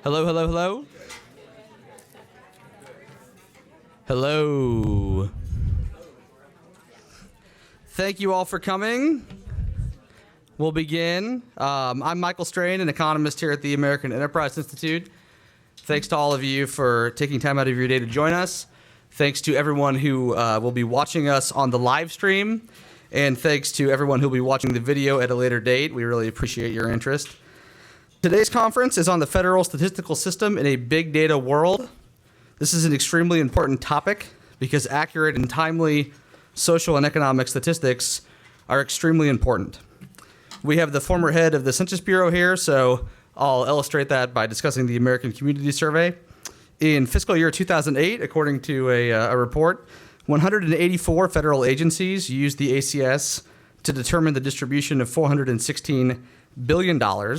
Hello, hello, hello. Hello. Thank you all for coming. We'll begin. I'm Michael Strain, an economist here at the American Enterprise Institute. Thanks to all of you for taking time out of your day to join us. Thanks to everyone who will be watching us on the live stream. And thanks to everyone who will be watching the video at a later date. We really appreciate your interest. Today's conference is on the federal statistical system in a big data world. This is an extremely important topic because accurate and timely social and economic statistics are extremely important. We have the former head of the Census Bureau here, so I'll illustrate that by discussing the American Community Survey. In fiscal year 2008, according to a report, 184 federal agencies used the ACS to determine the distribution of $416 billion,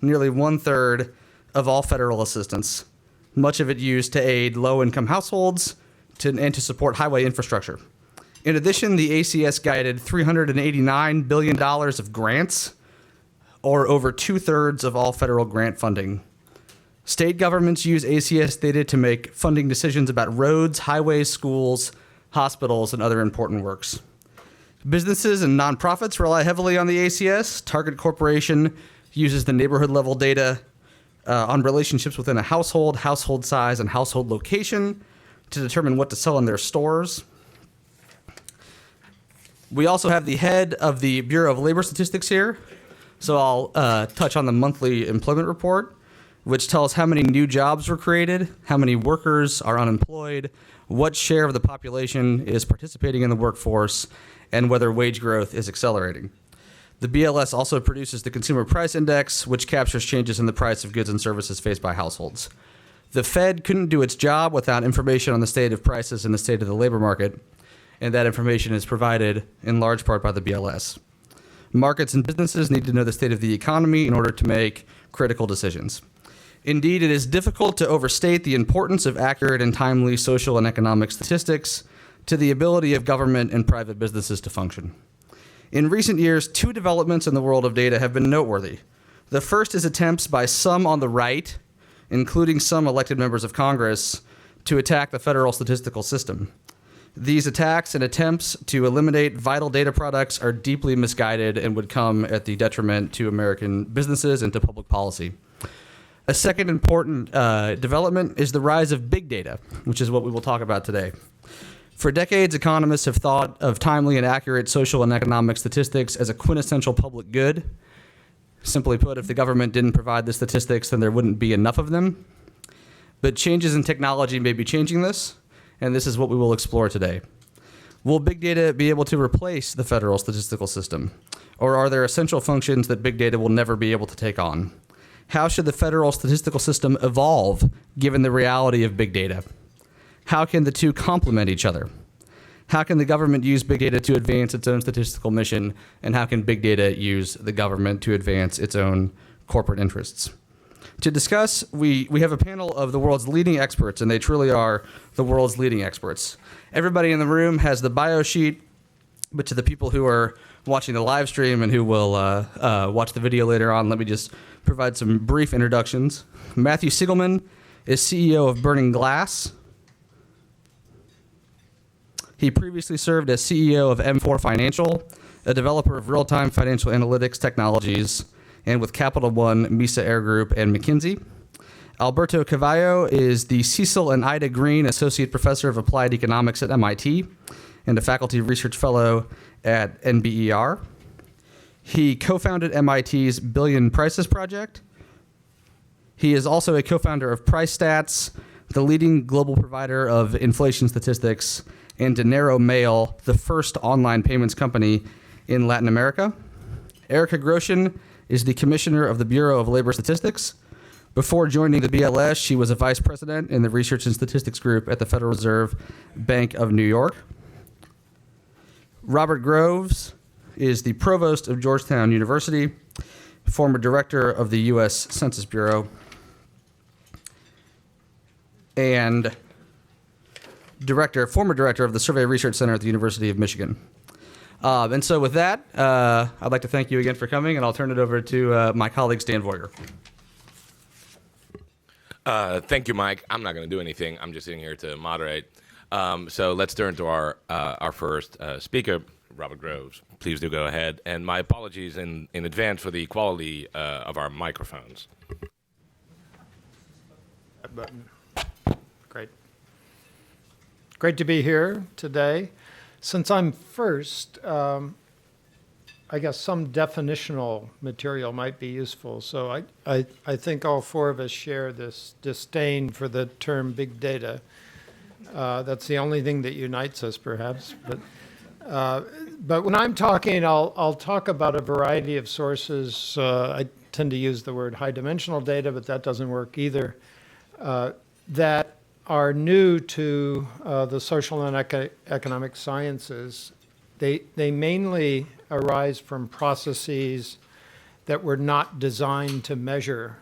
nearly one-third of all federal assistance, much of it used to aid low-income households and to support highway infrastructure. In addition, the ACS guided $389 billion of grants, or over two-thirds of all federal grant funding. State governments use ACS data to make funding decisions about roads, highways, schools, hospitals, and other important works. Businesses and nonprofits rely heavily on the ACS. Target Corporation uses the neighborhood-level data on relationships within a household, household size, and household location to determine what to sell in their stores. We also have the head of the Bureau of Labor Statistics here. So I'll touch on the monthly employment report, which tells how many new jobs were created, how many workers are unemployed, what share of the population is participating in the workforce, and whether wage growth is accelerating. The BLS also produces the Consumer Price Index, which captures changes in the price of goods and services faced by households. The Fed couldn't do its job without information on the state of prices and the state of the labor market, and that information is provided in large part by the BLS. Markets and businesses need to know the state of the economy in order to make critical decisions. Indeed, it is difficult to overstate the importance of accurate and timely social and economic statistics to the ability of government and private businesses to function. In recent years, two developments in the world of data have been noteworthy. The first is attempts by some on the right, including some elected members of Congress, to attack the federal statistical system. These attacks and attempts to eliminate vital data products are deeply misguided and would come at the detriment to American businesses and to public policy. A second important development is the rise of big data, which is what we will talk about today. For decades, economists have thought of timely and accurate social and economic statistics as a quintessential public good. Simply put, if the government didn't provide the statistics, then there wouldn't be enough of them. But changes in technology may be changing this, and this is what we will explore today. Will big data be able to replace the federal statistical system? Or are there essential functions that big data will never be able to take on? How should the federal statistical system evolve given the reality of big data? How can the two complement each other? How can the government use big data to advance its own statistical mission? And how can big data use the government to advance its own corporate interests? To discuss, we have a panel of the world's leading experts, and they truly are the world's leading experts. Everybody in the room has the bio sheet, but to the people who are watching the live stream and who will watch the video later on, let me just provide some brief introductions. Matthew Sigelman is CEO of Burning Glass. He previously served as CEO of M4 Financial, a developer of real-time financial analytics technologies, and with Capital One, Mesa Air Group, and McKinsey. Alberto Cavallo is the Cecil and Ida Green Associate Professor of Applied Economics at MIT and a faculty research fellow at NBER. He co-founded MIT's Billion Prices Project. He is also a co-founder of PriceStats, the leading global provider of inflation statistics, and Dinero Mail, the first online payments company in Latin America. Erica Grosjean is the commissioner of the Bureau of Labor Statistics. Before joining the BLS, she was a vice president in the Research and Statistics Group at the Federal Reserve Bank of New York. Robert Groves is the provost of Georgetown University, former director of the U.S. Census Bureau, and former director of the Survey Research Center at the University of Michigan. And so with that, I'd like to thank you again for coming, and I'll turn it over to my colleague, Stan Voiger. Thank you, Mike. I'm not going to do anything. I'm just sitting here to moderate. So let's turn to our first speaker, Robert Groves. Please do go ahead. And my apologies in advance for the quality of our microphones. That button. Great. Great to be here today. Since I'm first, I guess some definitional material might be useful. So I think all four of us share this disdain for the term big data. That's the only thing that unites us, perhaps. But when I'm talking, I'll talk about a variety of sources. I tend to use the word high-dimensional data, but that doesn't work either, that are new to the social and economic sciences. They mainly arise from processes that were not designed to measure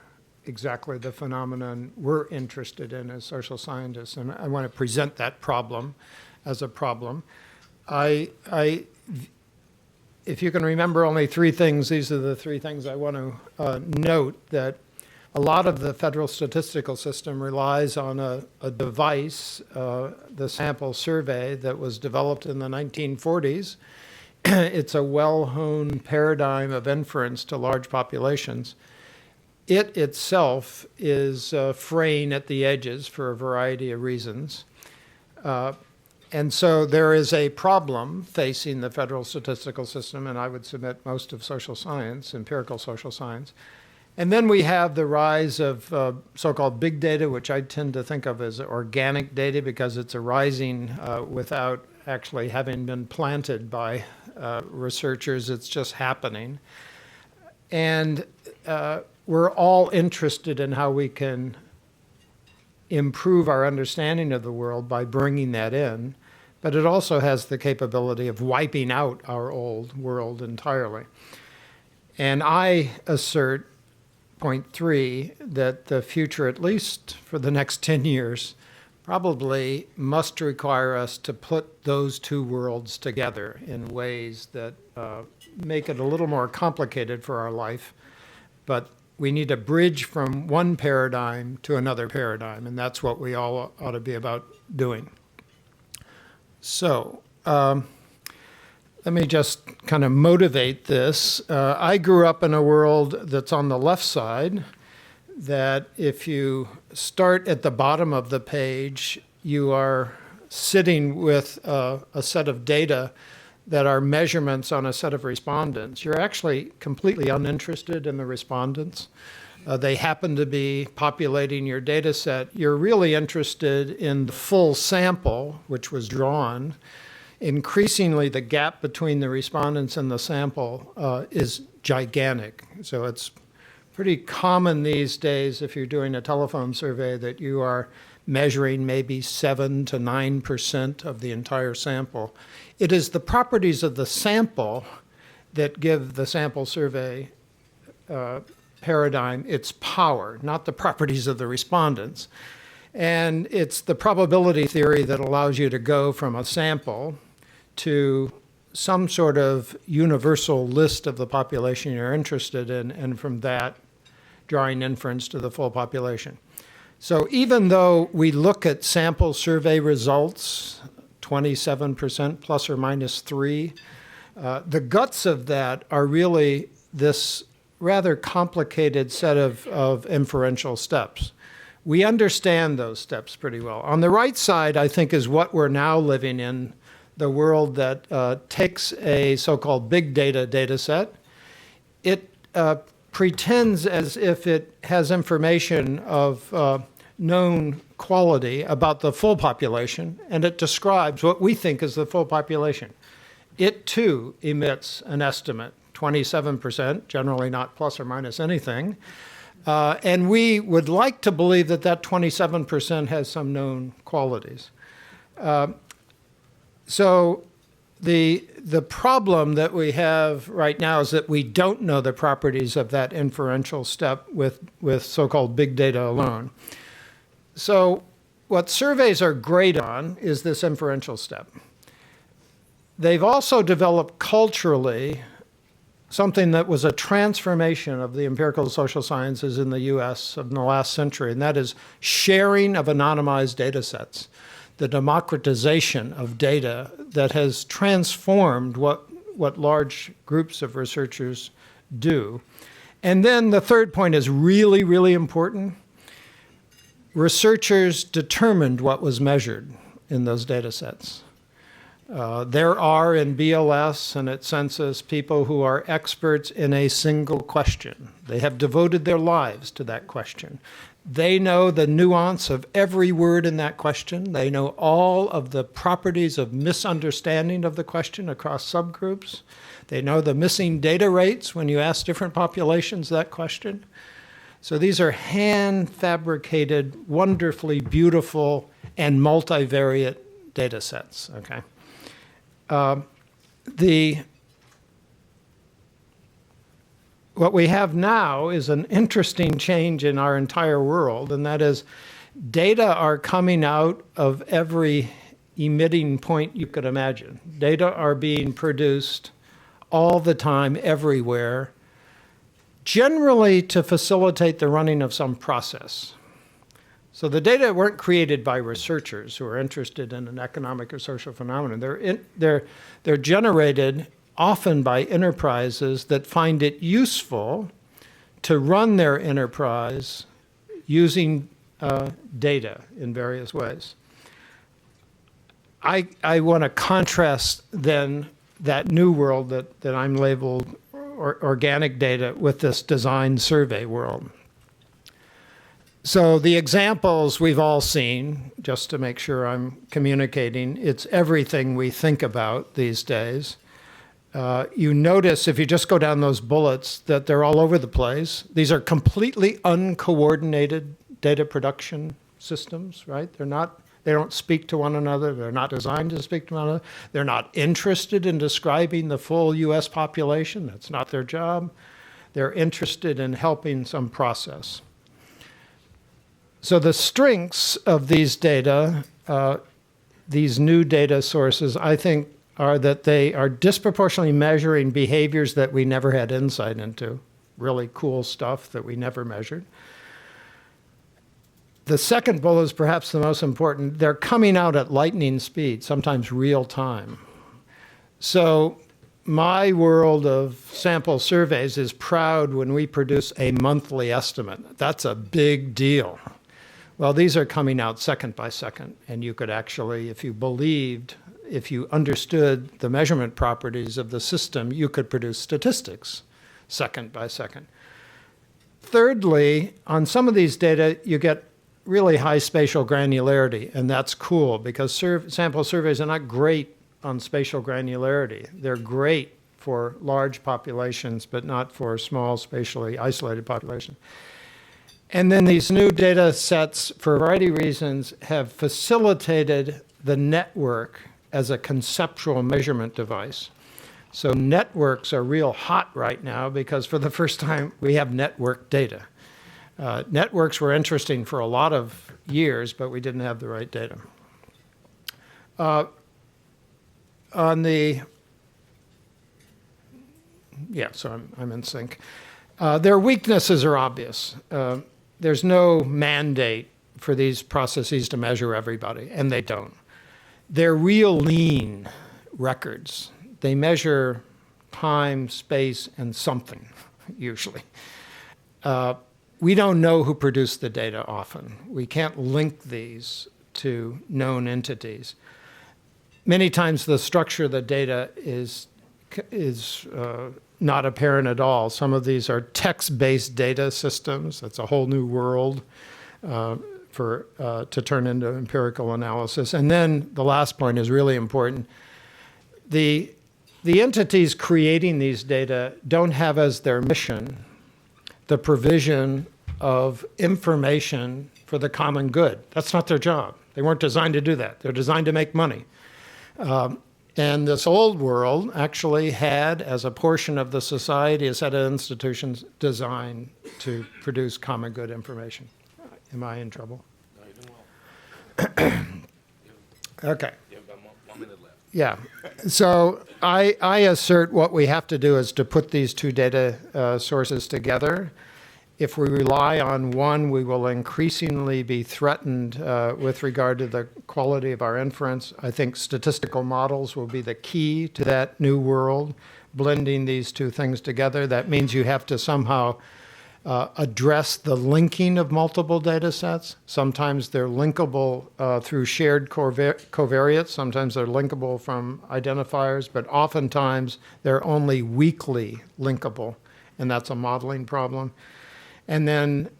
exactly the phenomenon we're interested in as social scientists. And I want to present that problem as a problem. If you can remember only three things, these are the three things I want to note: that a lot of the federal statistical system relies on a device, the sample survey, that was developed in the 1940s. It's a well-honed paradigm of inference to large populations. It itself is fraying at the edges for a variety of reasons. And so there is a problem facing the federal statistical system, and I would submit most of social science, empirical social science. And then we have the rise of so-called big data, which I tend to think of as organic data because it's arising without actually having been planted by researchers. It's just happening. And we're all interested in how we can improve our understanding of the world by bringing that in, but it also has the capability of wiping out our old world entirely. And I assert, point three, that the future, at least for the next 10 years, probably must require us to put those two worlds together in ways that make it a little more complicated for our life, but we need a bridge from one paradigm to another paradigm, and that's what we all ought to be about doing. So let me just kind of motivate this. I grew up in a world that's on the left side, that if you start at the bottom of the page, you are sitting with a set of data that are measurements on a set of respondents. You're actually completely uninterested in the respondents. They happen to be populating your data set. You're really interested in the full sample, which was drawn. Increasingly, the gap between the respondents and the sample is gigantic. So it's pretty common these days, if you're doing a telephone survey, that you are measuring maybe 7 to 9% of the entire sample. It is the properties of the sample that give the sample survey paradigm its power, not the properties of the respondents. And it's the probability theory that allows you to go from a sample to some sort of universal list of the population you're interested in, and from that, drawing inference to the full population. So even though we look at sample survey results, 27% plus or minus 3, the guts of that are really this rather complicated set of inferential steps. We understand those steps pretty well. On the right side, I think, is what we're now living in, the world that takes a so-called big data set. It pretends as if it has information of known quality about the full population, and it describes what we think is the full population. It, too, emits an estimate, 27%, generally not plus or minus anything. And we would like to believe that that 27% has some known qualities. So the problem that we have right now is that we don't know the properties of that inferential step with so-called big data alone. So what surveys are great on is this inferential step. They've also developed culturally something that was a transformation of the empirical social sciences in the US in the last century, and that is sharing of anonymized data sets, the democratization of data that has transformed what large groups of researchers do. And then the third point is really, really important. Researchers determined what was measured in those data sets. There are in BLS and at Census people who are experts in a single question. They have devoted their lives to that question. They know the nuance of every word in that question. They know all of the properties of misunderstanding of the question across subgroups. They know the missing data rates when you ask different populations that question. So these are hand-fabricated, wonderfully beautiful, and multivariate data sets, okay? What we have now is an interesting change in our entire world, and that is data are coming out of every emitting point you could imagine. Data are being produced all the time, everywhere, generally to facilitate the running of some process. So the data weren't created by researchers who are interested in an economic or social phenomenon. They're generated often by enterprises that find it useful to run their enterprise using data in various ways. I want to contrast then that new world that I'm labeled organic data with this design survey world. So the examples we've all seen, just to make sure I'm communicating, it's everything we think about these days. You notice if you just go down those bullets that they're all over the place. These are completely uncoordinated data production systems, right? They don't speak to one another. They're not designed to speak to one another. They're not interested in describing the full US population. That's not their job. They're interested in helping some process. So the strengths of these data, these new data sources, I think, are that they are disproportionately measuring behaviors that we never had insight into, really cool stuff that we never measured. The second bullet is perhaps the most important. They're coming out at lightning speed, sometimes real time. So my world of sample surveys is proud when we produce a monthly estimate. That's a big deal. Well, these are coming out second by second, and you could actually, if you understood the measurement properties of the system, you could produce statistics second by second. Thirdly, on some of these data, you get really high spatial granularity, and that's cool because sample surveys are not great on spatial granularity. They're great for large populations, but not for small, spatially isolated populations. And then these new data sets, for a variety of reasons, have facilitated the network as a conceptual measurement device. So networks are real hot right now because for the first time we have network data. Networks were interesting for a lot of years, but we didn't have the right data. So I'm in sync. Their weaknesses are obvious. There's no mandate for these processes to measure everybody, and they don't. They're real lean records. They measure time, space, and something, usually. We don't know who produced the data often. We can't link these to known entities. Many times the structure of the data is not apparent at all. Some of these are text-based data systems. That's a whole new world to turn into empirical analysis. And then the last point is really important. The entities creating these data don't have as their mission the provision of information for the common good. That's not their job. They weren't designed to do that. They're designed to make money. And this old world actually had, as a portion of the society, a set of institutions designed to produce common good information. Am I in trouble? No, you're doing well. Okay. You have about 1 minute left. Yeah. So I assert what we have to do is to put these two data sources together. If we rely on one, we will increasingly be threatened with regard to the quality of our inference. I think statistical models will be the key to that new world, blending these two things together. That means you have to somehow address the linking of multiple data sets. Sometimes they're linkable through shared covariates. Sometimes they're linkable from identifiers, but oftentimes they're only weakly linkable, and that's a modeling problem. And then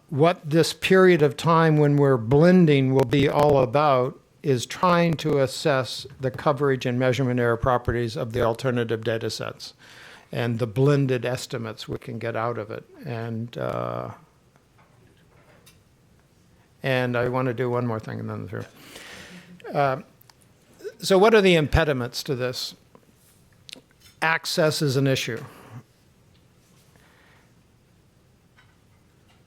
what this period of time when we're blending will be all about is trying to assess the coverage and measurement error properties of the alternative data sets and the blended estimates we can get out of it. And I want to do one more thing and then through. So what are the impediments to this? Access is an issue.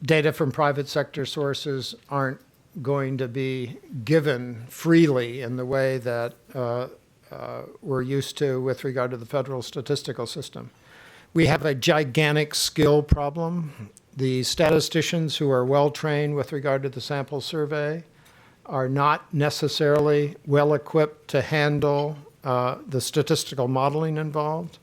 Data from private sector sources aren't going to be given freely in the way that we're used to with regard to the federal statistical system. We have a gigantic skill problem. The statisticians who are well trained with regard to the sample survey are not necessarily well equipped to handle the statistical modeling involved.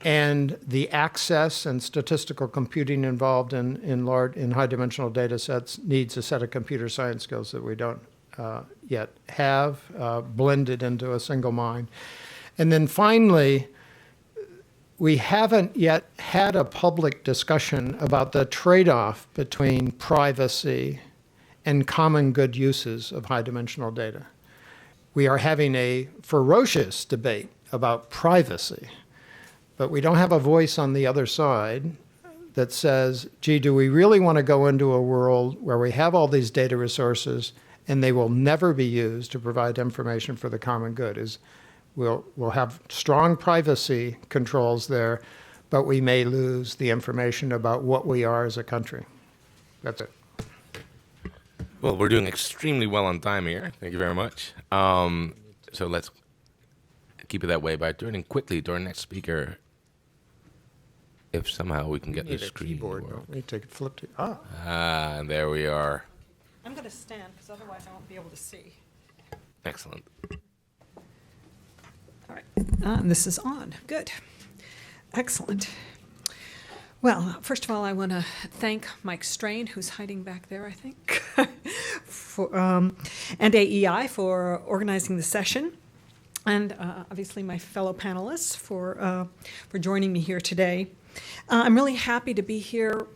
And the access and statistical computing involved in high-dimensional data sets needs a set of computer science skills that we don't yet have blended into a single mind. And then finally, we haven't yet had a public discussion about the trade-off between privacy and common good uses of high-dimensional data. We are having a ferocious debate about privacy, but we don't have a voice on the other side that says, gee, do we really want to go into a world where we have all these data resources and they will never be used to provide information for the common good? We'll have strong privacy controls there, but we may lose the information about what we are as a country. That's it. Well, we're doing extremely well on time here. Thank you very much. So let's keep it that way by turning quickly to our next speaker. If somehow we can get the screen keyboard, to work. don't we? Take it, flip to, And there we are. I'm going to stand because otherwise I won't be able to see. Excellent. All right. And this is on. Good. Excellent. Well, first of all, I want to thank Mike Strain, who's hiding back there, I think, and AEI for organizing the session, and obviously my fellow panelists for joining me here today. I'm really happy to be here.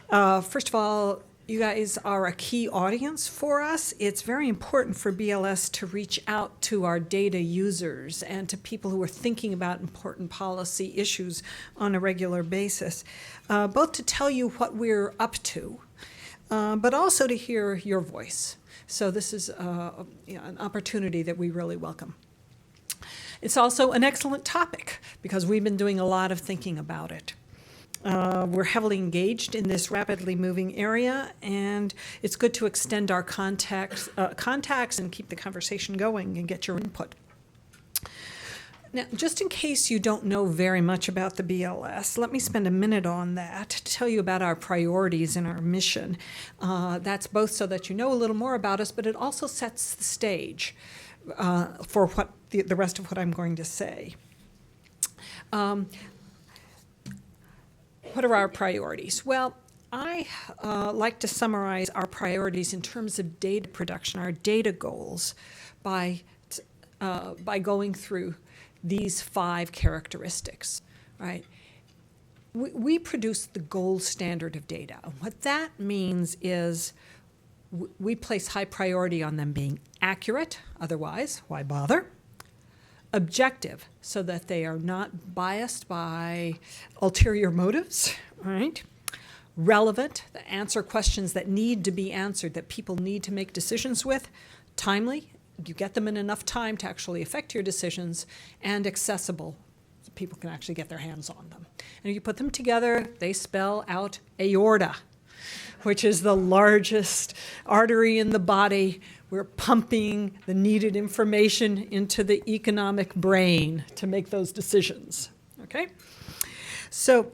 First of all, you guys are a key audience for us. It's very important for BLS to reach out to our data users and to people who are thinking about important policy issues on a regular basis, both to tell you what we're up to, but also to hear your voice. So this is an opportunity that we really welcome. It's also an excellent topic because we've been doing a lot of thinking about it. We're heavily engaged in this rapidly moving area, and it's good to extend our contacts and keep the conversation going and get your input. Now, just in case you don't know very much about the BLS, let me spend a minute on that to tell you about our priorities and our mission. That's both so that you know a little more about us, but it also sets the stage for what the rest of what I'm going to say. What are our priorities? Well, I like to summarize our priorities in terms of data production, our data goals, by going through these 5 characteristics, right? We produce the gold standard of data. What that means is we place high priority on them being accurate, otherwise, why bother? Objective, so that they are not biased by ulterior motives, right? Relevant, that answer questions that need to be answered, that people need to make decisions with. Timely, you get them in enough time to actually affect your decisions. And accessible, so people can actually get their hands on them. And if you put them together, they spell out aorta, which is the largest artery in the body, we're pumping the needed information into the economic brain to make those decisions. Okay? So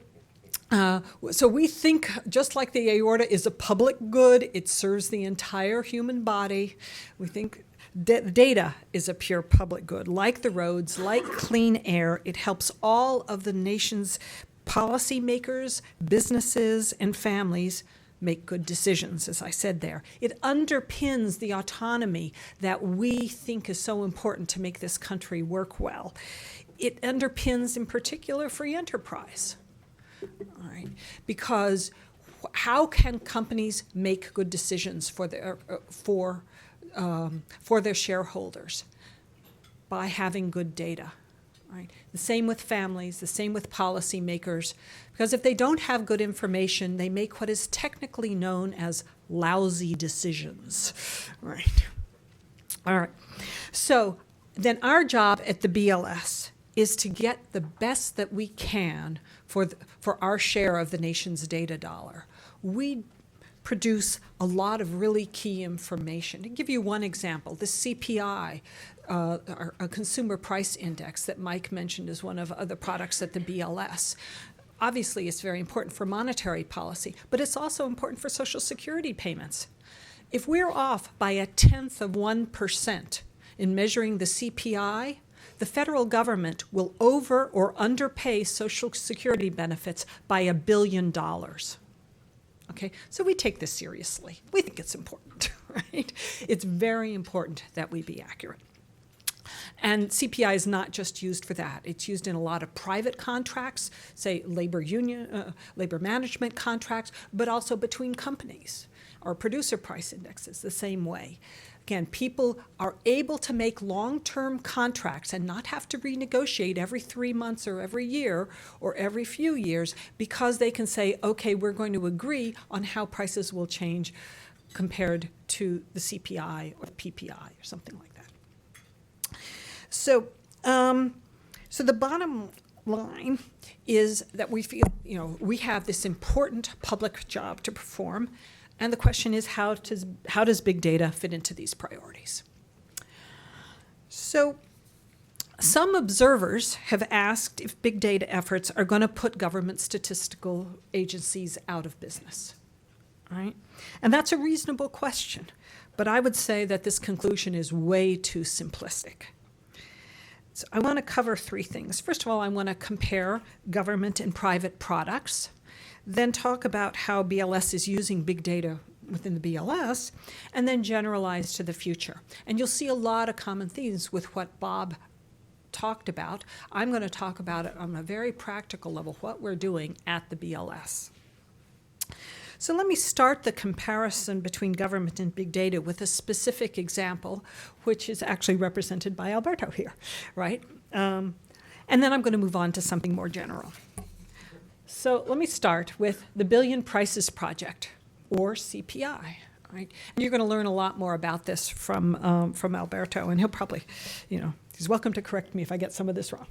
we think, just like the aorta is a public good, it serves the entire human body. We think data is a pure public good. Like the roads, like clean air, it helps all of the nation's policymakers, businesses, and families make good decisions, as I said there. It underpins the autonomy that we think is so important to make this country work well. It underpins, in particular, free enterprise. All right, because how can companies make good decisions for their shareholders? By having good data. Right? The same with families, the same with policymakers, because if they don't have good information, they make what is technically known as lousy decisions. Right? All right. So then our job at the BLS is to get the best that we can for our share of the nation's data dollar. We produce a lot of really key information. To give you one example, the CPI, a consumer price index that Mike mentioned is one of the products at the BLS. Obviously, it's very important for monetary policy, but it's also important for Social Security payments. If we're off by 0.1% in measuring the CPI, the federal government will over or underpay Social Security benefits by $1 billion. Okay, so we take this seriously. We think it's important, right? It's very important that we be accurate. And CPI is not just used for that. It's used in a lot of private contracts, say labor management contracts, but also between companies. Our producer price index is the same way. Again, people are able to make long-term contracts and not have to renegotiate every 3 months or every year or every few years because they can say, okay, we're going to agree on how prices will change compared to the CPI or PPI or something like that. So the bottom line is that we feel, we have this important public job to perform. And the question is, how does big data fit into these priorities? So some observers have asked if big data efforts are going to put government statistical agencies out of business. Right? And that's a reasonable question. But I would say that this conclusion is way too simplistic. So I want to cover 3 things. First of all, I want to compare government and private products. Then talk about how BLS is using big data within the BLS, and then generalize to the future. And you'll see a lot of common themes with what Bob talked about. I'm going to talk about it on a very practical level, what we're doing at the BLS. So let me start the comparison between government and big data with a specific example, which is actually represented by Alberto here, right? And then I'm going to move on to something more general. So let me start with the Billion Prices Project, or CPI. Right? And you're going to learn a lot more about this from Alberto, and he'll probably, he's welcome to correct me if I get some of this wrong.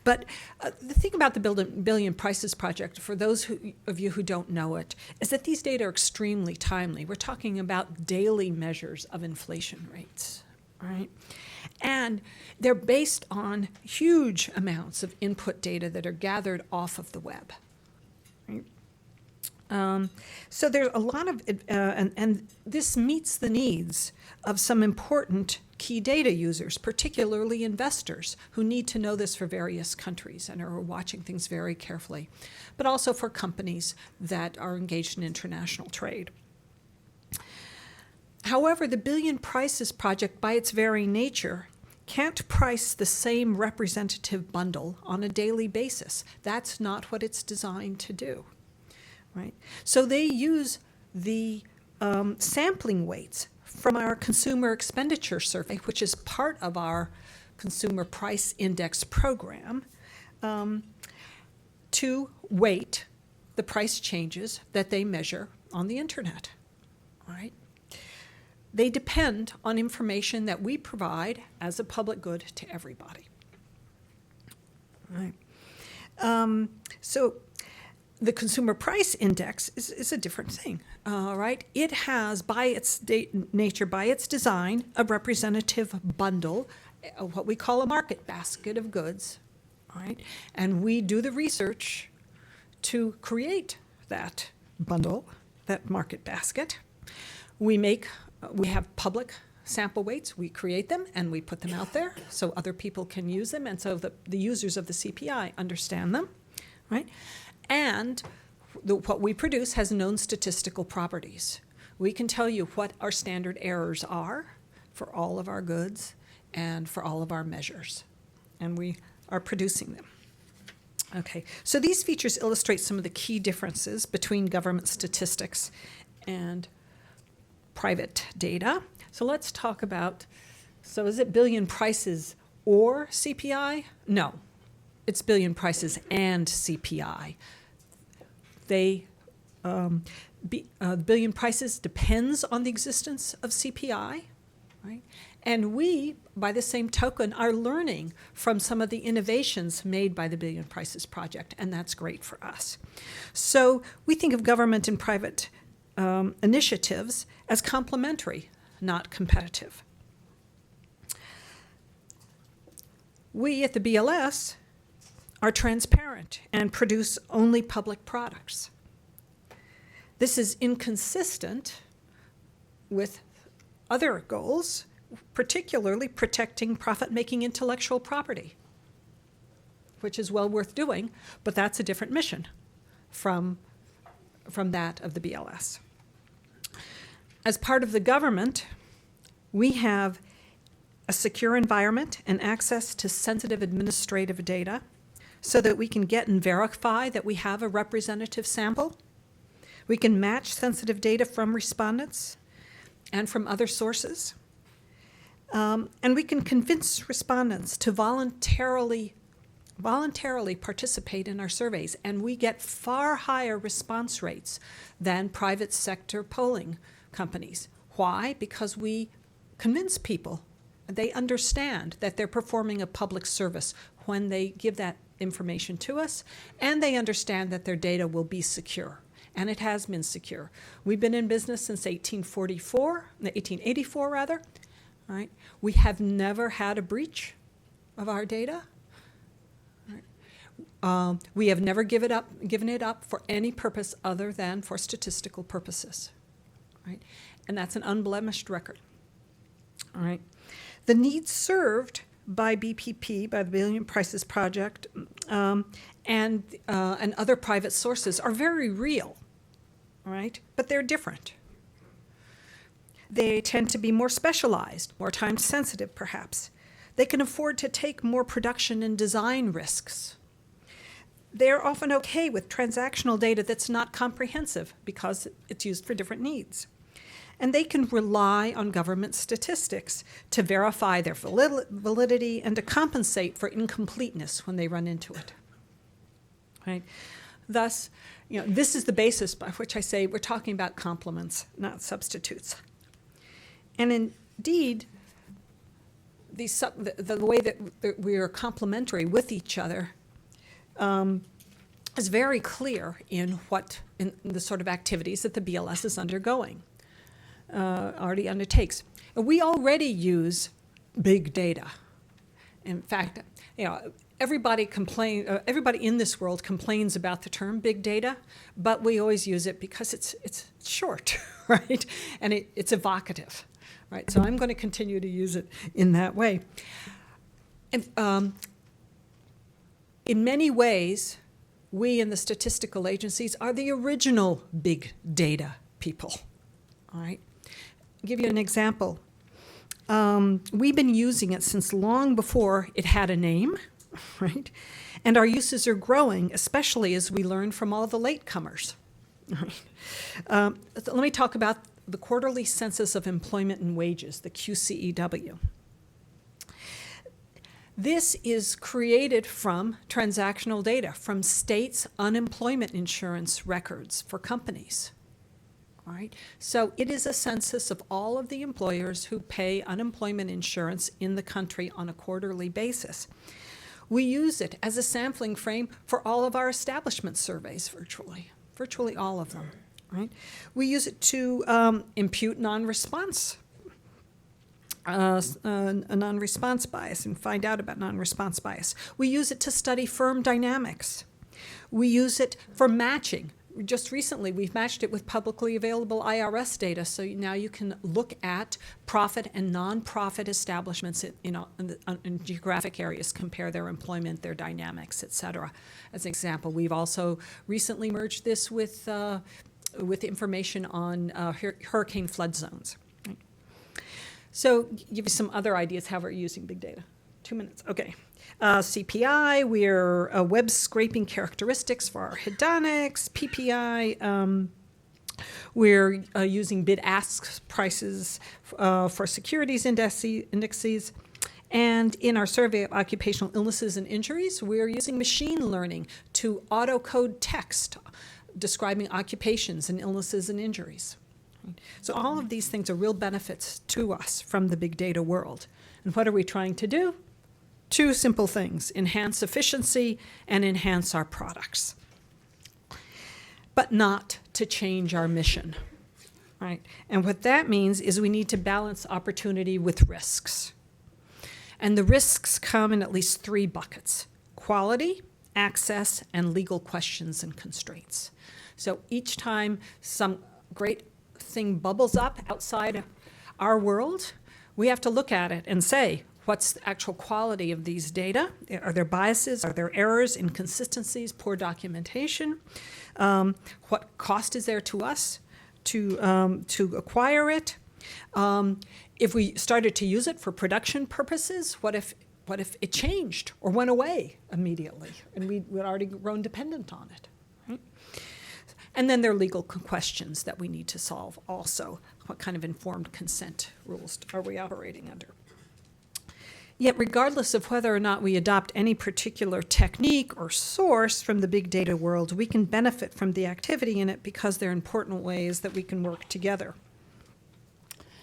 But the thing about the Billion Prices Project, for those of you who don't know it, is that these data are extremely timely. We're talking about daily measures of inflation rates, right? And they're based on huge amounts of input data that are gathered off of the web. Right? So there's a lot of, and this meets the needs of some important key data users, particularly investors who need to know this for various countries and are watching things very carefully, but also for companies that are engaged in international trade. However, the Billion Prices Project, by its very nature, can't price the same representative bundle on a daily basis. That's not what it's designed to do. Right? So they use the sampling weights from our consumer expenditure survey, which is part of our consumer price index program, to weight the price changes that they measure on the internet. Right? They depend on information that we provide as a public good to everybody. Right? So the consumer price index is a different thing. all right, it has, by its nature, by its design, a representative bundle, what we call a market basket of goods, all right? And we do the research to create that bundle, that market basket. We have public sample weights, we create them and we put them out there so other people can use them and so the users of the CPI understand them, right? And what we produce has known statistical properties. We can tell you what our standard errors are for all of our goods and for all of our measures, and we are producing them. Okay, so these features illustrate some of the key differences between government statistics and private data. So let's talk about, so is it billion prices or CPI? No, it's billion prices and CPI. Billion prices depends on the existence of CPI, right? And we, by the same token, are learning from some of the innovations made by the Billion Prices Project, and that's great for us. So we think of government and private initiatives as complementary, not competitive. We at the BLS are transparent and produce only public products. This is inconsistent with other goals, particularly protecting profit-making intellectual property, which is well worth doing, but that's a different mission from that of the BLS. As part of the government, we have a secure environment and access to sensitive administrative data so that we can get and verify that we have a representative sample. We can match sensitive data from respondents and from other sources. And we can convince respondents to voluntarily participate in our surveys, and we get far higher response rates than private sector polling companies. Why? Because we convince people. They understand that they're performing a public service when they give that information to us, and they understand that their data will be secure. And it has been secure. We've been in business since 1884 rather. Right? We have never had a breach of our data. Right? We have never given it up for any purpose other than for statistical purposes. Right? And that's an unblemished record. All right. The needs served by BPP, by the Billion Prices Project, and other private sources are very real, right? But they're different. They tend to be more specialized, more time sensitive, perhaps. They can afford to take more production and design risks. They're often okay with transactional data that's not comprehensive because it's used for different needs. And they can rely on government statistics to verify their validity and to compensate for incompleteness when they run into it. Right? Thus, this is the basis by which I say we're talking about complements, not substitutes. And indeed, the way that we are complementary with each other is very clear in the sort of activities that the BLS is undergoing. Already undertakes. We already use big data. In fact, everybody in this world complains about the term big data, but we always use it because it's short, right? And it's evocative, right? So I'm going to continue to use it in that way. And in many ways, we in the statistical agencies are the original big data people, all right? I'll give you an example. We've been using it since long before it had a name, right? And our uses are growing, especially as we learn from all the latecomers. Let me talk about the Quarterly Census of Employment and Wages, the QCEW. This is created from transactional data from states' unemployment insurance records for companies. All right? So it is a census of all of the employers who pay unemployment insurance in the country on a quarterly basis. We use it as a sampling frame for all of our establishment surveys virtually all of them. right? We use it to impute non-response, a non-response bias and find out about non-response bias. We use it to study firm dynamics. We use it for matching. Just recently, we've matched it with publicly available IRS data, so now you can look at profit and non-profit establishments in geographic areas, compare their employment, their dynamics, et cetera. As an example, we've also recently merged this with information on hurricane flood zones. Right. So give you some other ideas how we're using big data. 2 minutes, okay. CPI, we're web scraping characteristics for our hedonics. PPI, we're using bid-ask prices for securities indexes. And in our survey of occupational illnesses and injuries, we're using machine learning to auto-code text describing occupations and illnesses and injuries. So all of these things are real benefits to us from the big data world. And what are we trying to do? Two simple things: enhance efficiency and enhance our products, but not to change our mission, right? And what that means is we need to balance opportunity with risks. And the risks come in at least 3 buckets: quality, access, and legal questions and constraints. So each time some great thing bubbles up outside our world, we have to look at it and say, what's the actual quality of these data? Are there biases? Are there errors, inconsistencies, poor documentation? What cost is there to us to acquire it? If we started to use it for production purposes, what if it changed or went away immediately and we'd already grown dependent on it? Right? And then there are legal questions that we need to solve also. What kind of informed consent rules are we operating under? Yet regardless of whether or not we adopt any particular technique or source from the big data world, we can benefit from the activity in it because there are important ways that we can work together.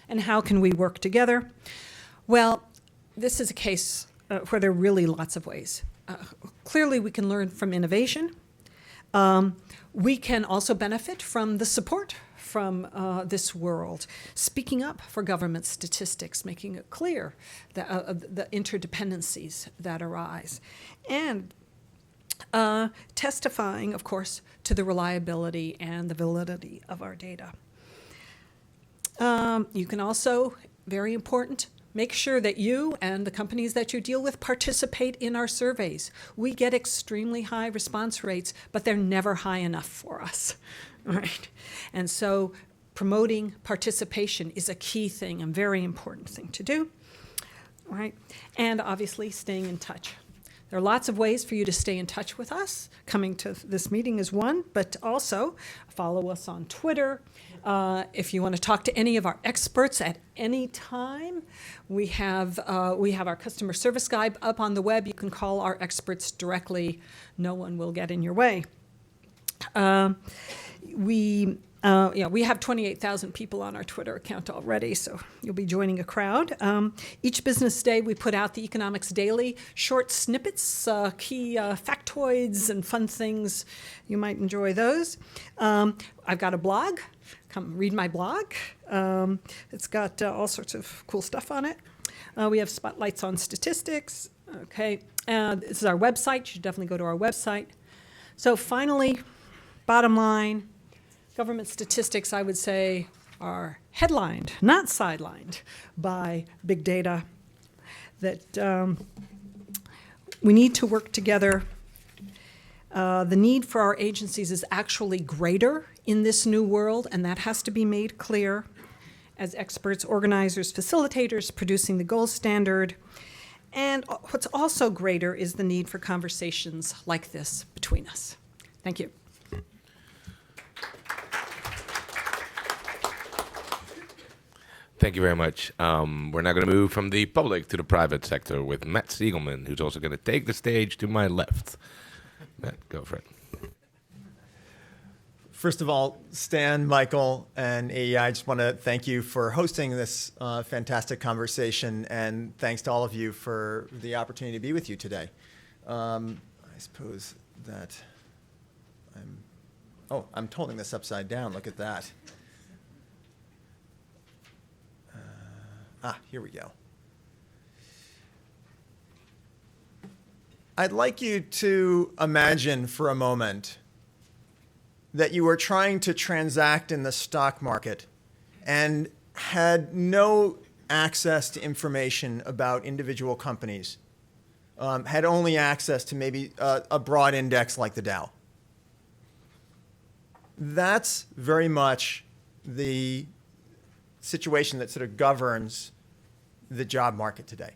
And how can we work together? Well, this is a case where there are really lots of ways. Clearly, we can learn from innovation. We can also benefit from the support from this world, speaking up for government statistics, making it clear that, the interdependencies that arise, and testifying, of course, to the reliability and the validity of our data. You can also, very important, make sure that you and the companies that you deal with participate in our surveys. We get extremely high response rates, but they're never high enough for us, right? And so promoting participation is a key thing, a very important thing to do, right? And obviously staying in touch. There are lots of ways for you to stay in touch with us. Coming to this meeting is one, but also follow us on Twitter. If you want to talk to any of our experts at any time, we have our customer service guide up on the web. You can call our experts directly. No one will get in your way. We have 28,000 people on our Twitter account already, so you'll be joining a crowd. Each business day, we put out the Economics Daily, short snippets, key factoids and fun things. You might enjoy those. I've got a blog. Come read my blog. It's got all sorts of cool stuff on it. We have spotlights on statistics. Okay, this is our website. You should definitely go to our website. So finally, bottom line, government statistics, I would say, are headlined, not sidelined, by big data. That we need to work together. The need for our agencies is actually greater in this new world, and that has to be made clear as experts, organizers, facilitators, producing the gold standard. And what's also greater is the need for conversations like this between us. Thank you. Thank you very much. We're now going to move from the public to the private sector with Matt Siegelman, who's also going to take the stage to my left. Matt, go for it. First of all, Stan, Michael, and AEI, I just want to thank you for hosting this fantastic conversation, and thanks to all of you for the opportunity to be with you today. I suppose that I'm Oh, I'm holding this upside down. Look at that. Here we go. I'd like you to imagine for a moment that you were trying to transact in the stock market and had no access to information about individual companies, had only access to maybe a broad index like the Dow. That's very much the situation that sort of governs the job market today.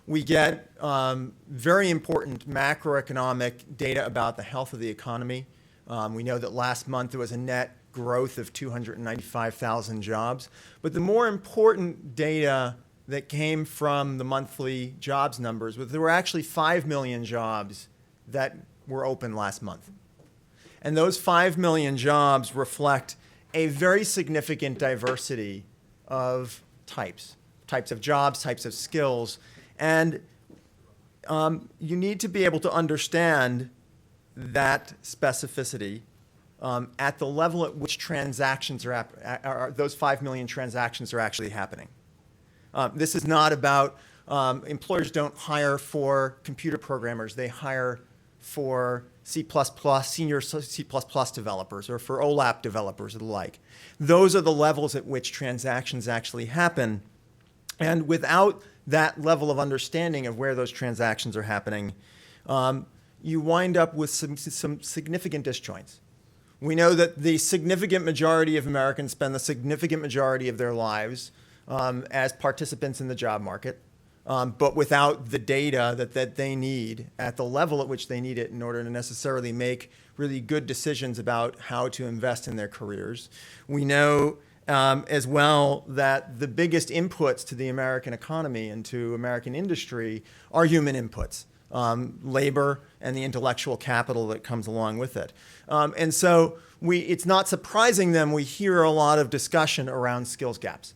We get very important macroeconomic data about the health of the economy. We know that last month there was a net growth of 295,000 jobs. But the more important data that came from the monthly jobs numbers was there were actually 5 million jobs that were open last month. And those 5 million jobs reflect a very significant diversity of types of jobs, types of skills. And you need to be able to understand that specificity at the level at which transactions those 5 million transactions are actually happening. This is not about employers don't hire for computer programmers. They hire for C++, senior C++ developers, or for OLAP developers or the like. Those are the levels at which transactions actually happen. And without that level of understanding of where those transactions are happening, you wind up with some significant disjoints. We know that the significant majority of Americans spend the significant majority of their lives as participants in the job market, but without the data that they need at the level at which they need it in order to necessarily make really good decisions about how to invest in their careers. We know as well that the biggest inputs to the American economy and to American industry are human inputs, labor and the intellectual capital that comes along with it. And so it's not surprising then we hear a lot of discussion around skills gaps.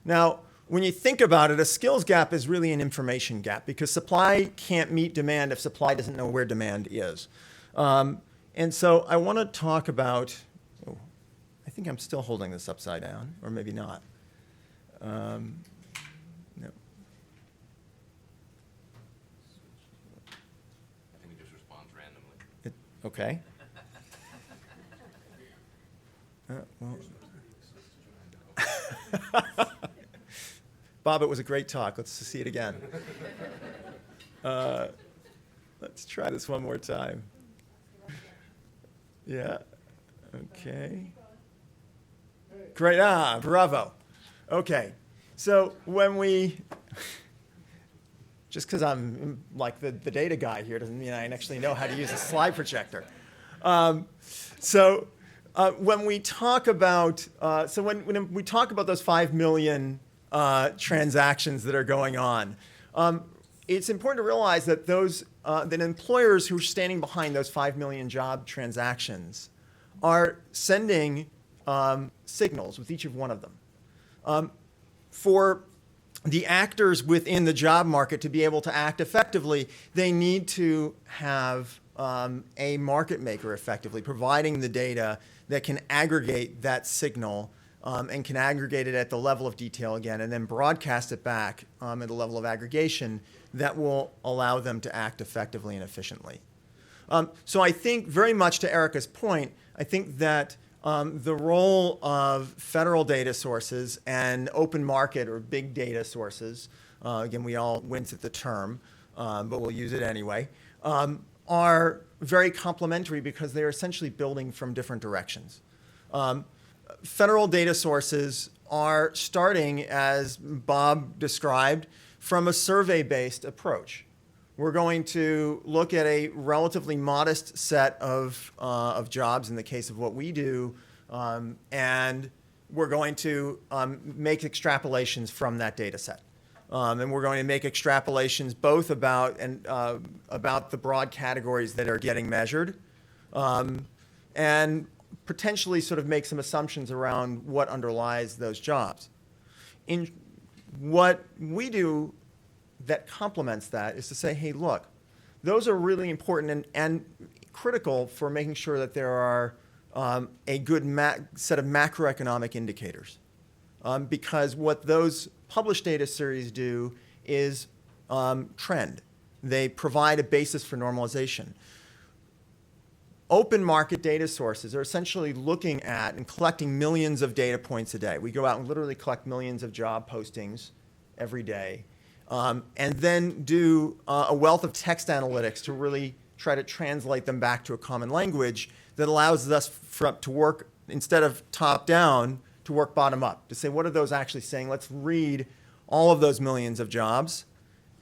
Now, when you think about it, a skills gap is really an information gap because supply can't meet demand if supply doesn't know where demand is. And so I want to talk about, I think I'm still holding this upside down, or maybe not. No. I think it just responds randomly. Okay. Bob, it was a great talk. Let's see it again. Let's try this one more time. Yeah. Okay. Great. Bravo. Okay. So when just because I'm like the data guy here doesn't mean I actually know how to use a slide projector. When we talk about when we talk about those 5 million transactions that are going on, it's important to realize that that employers who are standing behind those 5 million job transactions are sending signals with each of one of them. For the actors within the job market to be able to act effectively, they need to have a market maker effectively providing the data that can aggregate that signal and can aggregate it at the level of detail again and then broadcast it back at a level of aggregation that will allow them to act effectively and efficiently. So I think very much to Erica's point, I think that the role of federal data sources and open market or big data sources, again, we all wince at the term, but we'll use it anyway, are very complementary because they're essentially building from different directions. Federal data sources are starting, as Bob described, from a survey-based approach. We're going to look at a relatively modest set of jobs in the case of what we do, and we're going to make extrapolations from that data set. And we're going to make extrapolations both about the broad categories that are getting measured, and potentially sort of make some assumptions around what underlies those jobs. In what we do that complements that is to say, hey, look, those are really important, and critical for making sure that there are a good set of macroeconomic indicators. Because what those published data series do is trend. They provide a basis for normalization. Open market data sources are essentially looking at and collecting millions of data points a day. We go out and literally collect millions of job postings every day, and then do a wealth of text analytics to really try to translate them back to a common language that allows us to work, instead of top down, to work bottom up, to say, what are those actually saying? Let's read all of those millions of jobs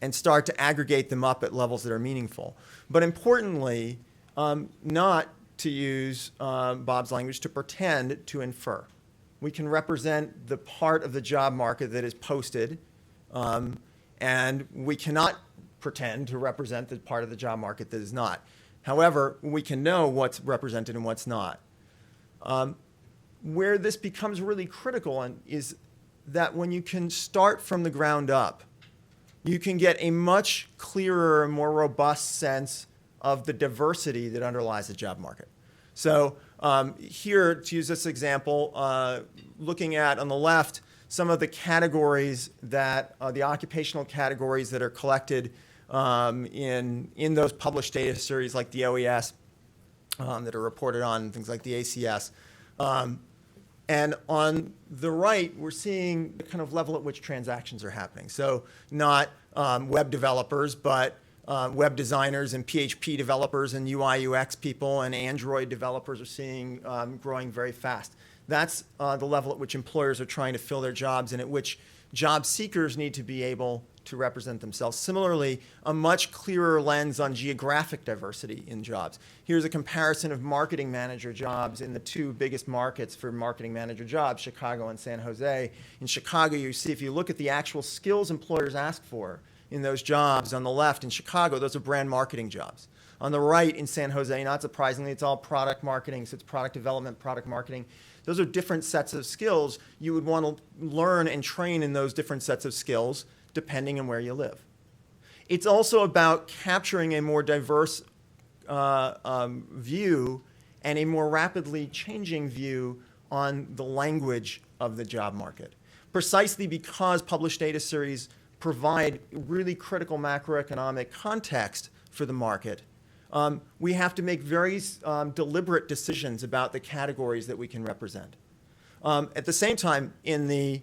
and start to aggregate them up at levels that are meaningful. But importantly, not to use Bob's language, to pretend to infer. We can represent the part of the job market that is posted, and we cannot pretend to represent the part of the job market that is not. However, we can know what's represented and what's not. Where this becomes really critical is that when you can start from the ground up, you can get a much clearer and more robust sense of the diversity that underlies the job market. So here, to use this example, looking at, on the left, some of the categories that, the occupational categories that are collected in those published data series like the OES that are reported on, things like the ACS. And on the right, we're seeing the kind of level at which transactions are happening. So not web developers, but web designers and PHP developers and UI UX people and Android developers are seeing growing very fast. That's the level at which employers are trying to fill their jobs and at which job seekers need to be able to represent themselves. Similarly, a much clearer lens on geographic diversity in jobs. Here's a comparison of marketing manager jobs in the two biggest markets for marketing manager jobs, Chicago and San Jose. In Chicago, you see, if you look at the actual skills employers ask for in those jobs, on the left in Chicago, those are brand marketing jobs. On the right in San Jose, not surprisingly, it's all product marketing, so it's product development, product marketing. Those are different sets of skills. You would want to learn and train in those different sets of skills depending on where you live. It's also about capturing a more diverse view and a more rapidly changing view on the language of the job market. Precisely because published data series provide really critical macroeconomic context for the market, we have to make very deliberate decisions about the categories that we can represent. At the same time, in the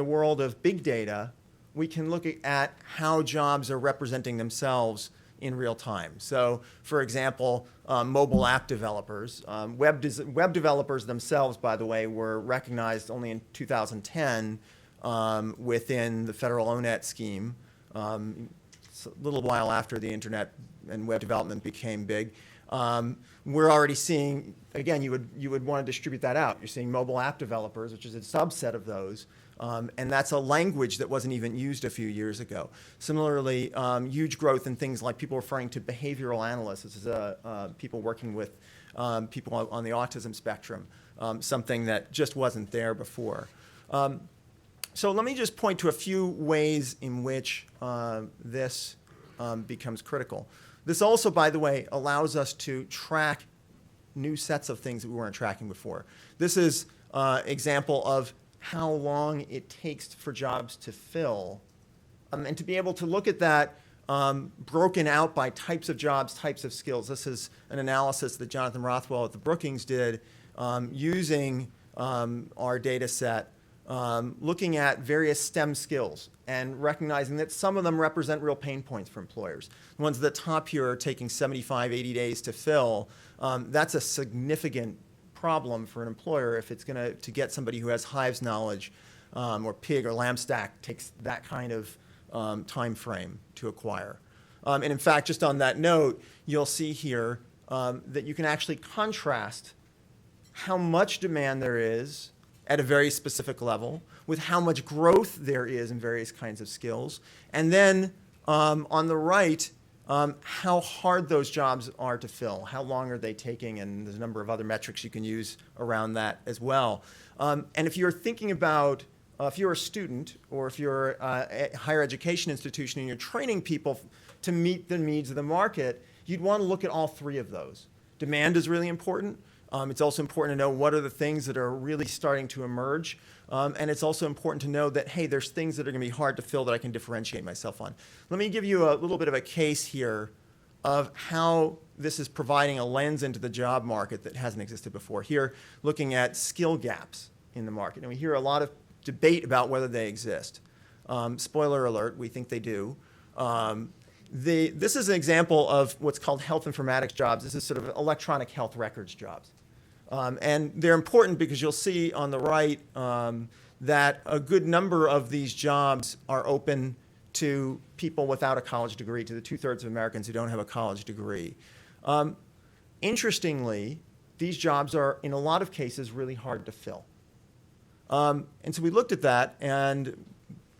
world of big data, we can look at how jobs are representing themselves in real time. So, for example, mobile app developers, web developers themselves, by the way, were recognized only in 2010 within the federal ONET scheme, a little while after the internet and web development became big. We're already seeing, again, you would want to distribute that out. You're seeing mobile app developers, which is a subset of those, and that's a language that wasn't even used a few years ago. Similarly, huge growth in things like people referring to behavioral analysts. This is people working with people on the autism spectrum, something that just wasn't there before. So let me just point to a few ways in which this becomes critical. This also, by the way, allows us to track new sets of things that we weren't tracking before. This is an example of how long it takes for jobs to fill. And to be able to look at that broken out by types of jobs, types of skills. This is an analysis that Jonathan Rothwell at the Brookings did using our data set, looking at various STEM skills and recognizing that some of them represent real pain points for employers. The ones at the top here are taking 75, 80 days to fill. That's a significant problem for an employer if it's going to get somebody who has Hives knowledge or Pig or LambStack takes that kind of time frame to acquire. And in fact, just on that note, you'll see here that you can actually contrast how much demand there is at a very specific level with how much growth there is in various kinds of skills. And then on the right, how hard those jobs are to fill, how long are they taking, and there's a number of other metrics you can use around that as well. And if you're thinking about, if you're a student or if you're a higher education institution and you're training people to meet the needs of the market, you'd want to look at all three of those. Demand is really important. It's also important to know what are the things that are really starting to emerge. And it's also important to know that, hey, there's things that are going to be hard to fill that I can differentiate myself on. Let me give you a little bit of a case here of how this is providing a lens into the job market that hasn't existed before. Here, looking at skill gaps in the market. And we hear a lot of debate about whether they exist. Spoiler alert, we think they do. This is an example of what's called health informatics jobs. This is sort of electronic health records jobs. And they're important because you'll see on the right that a good number of these jobs are open to people without a college degree, to the 2/3 of Americans who don't have a college degree. Interestingly, these jobs are, in a lot of cases, really hard to fill. And so we looked at that and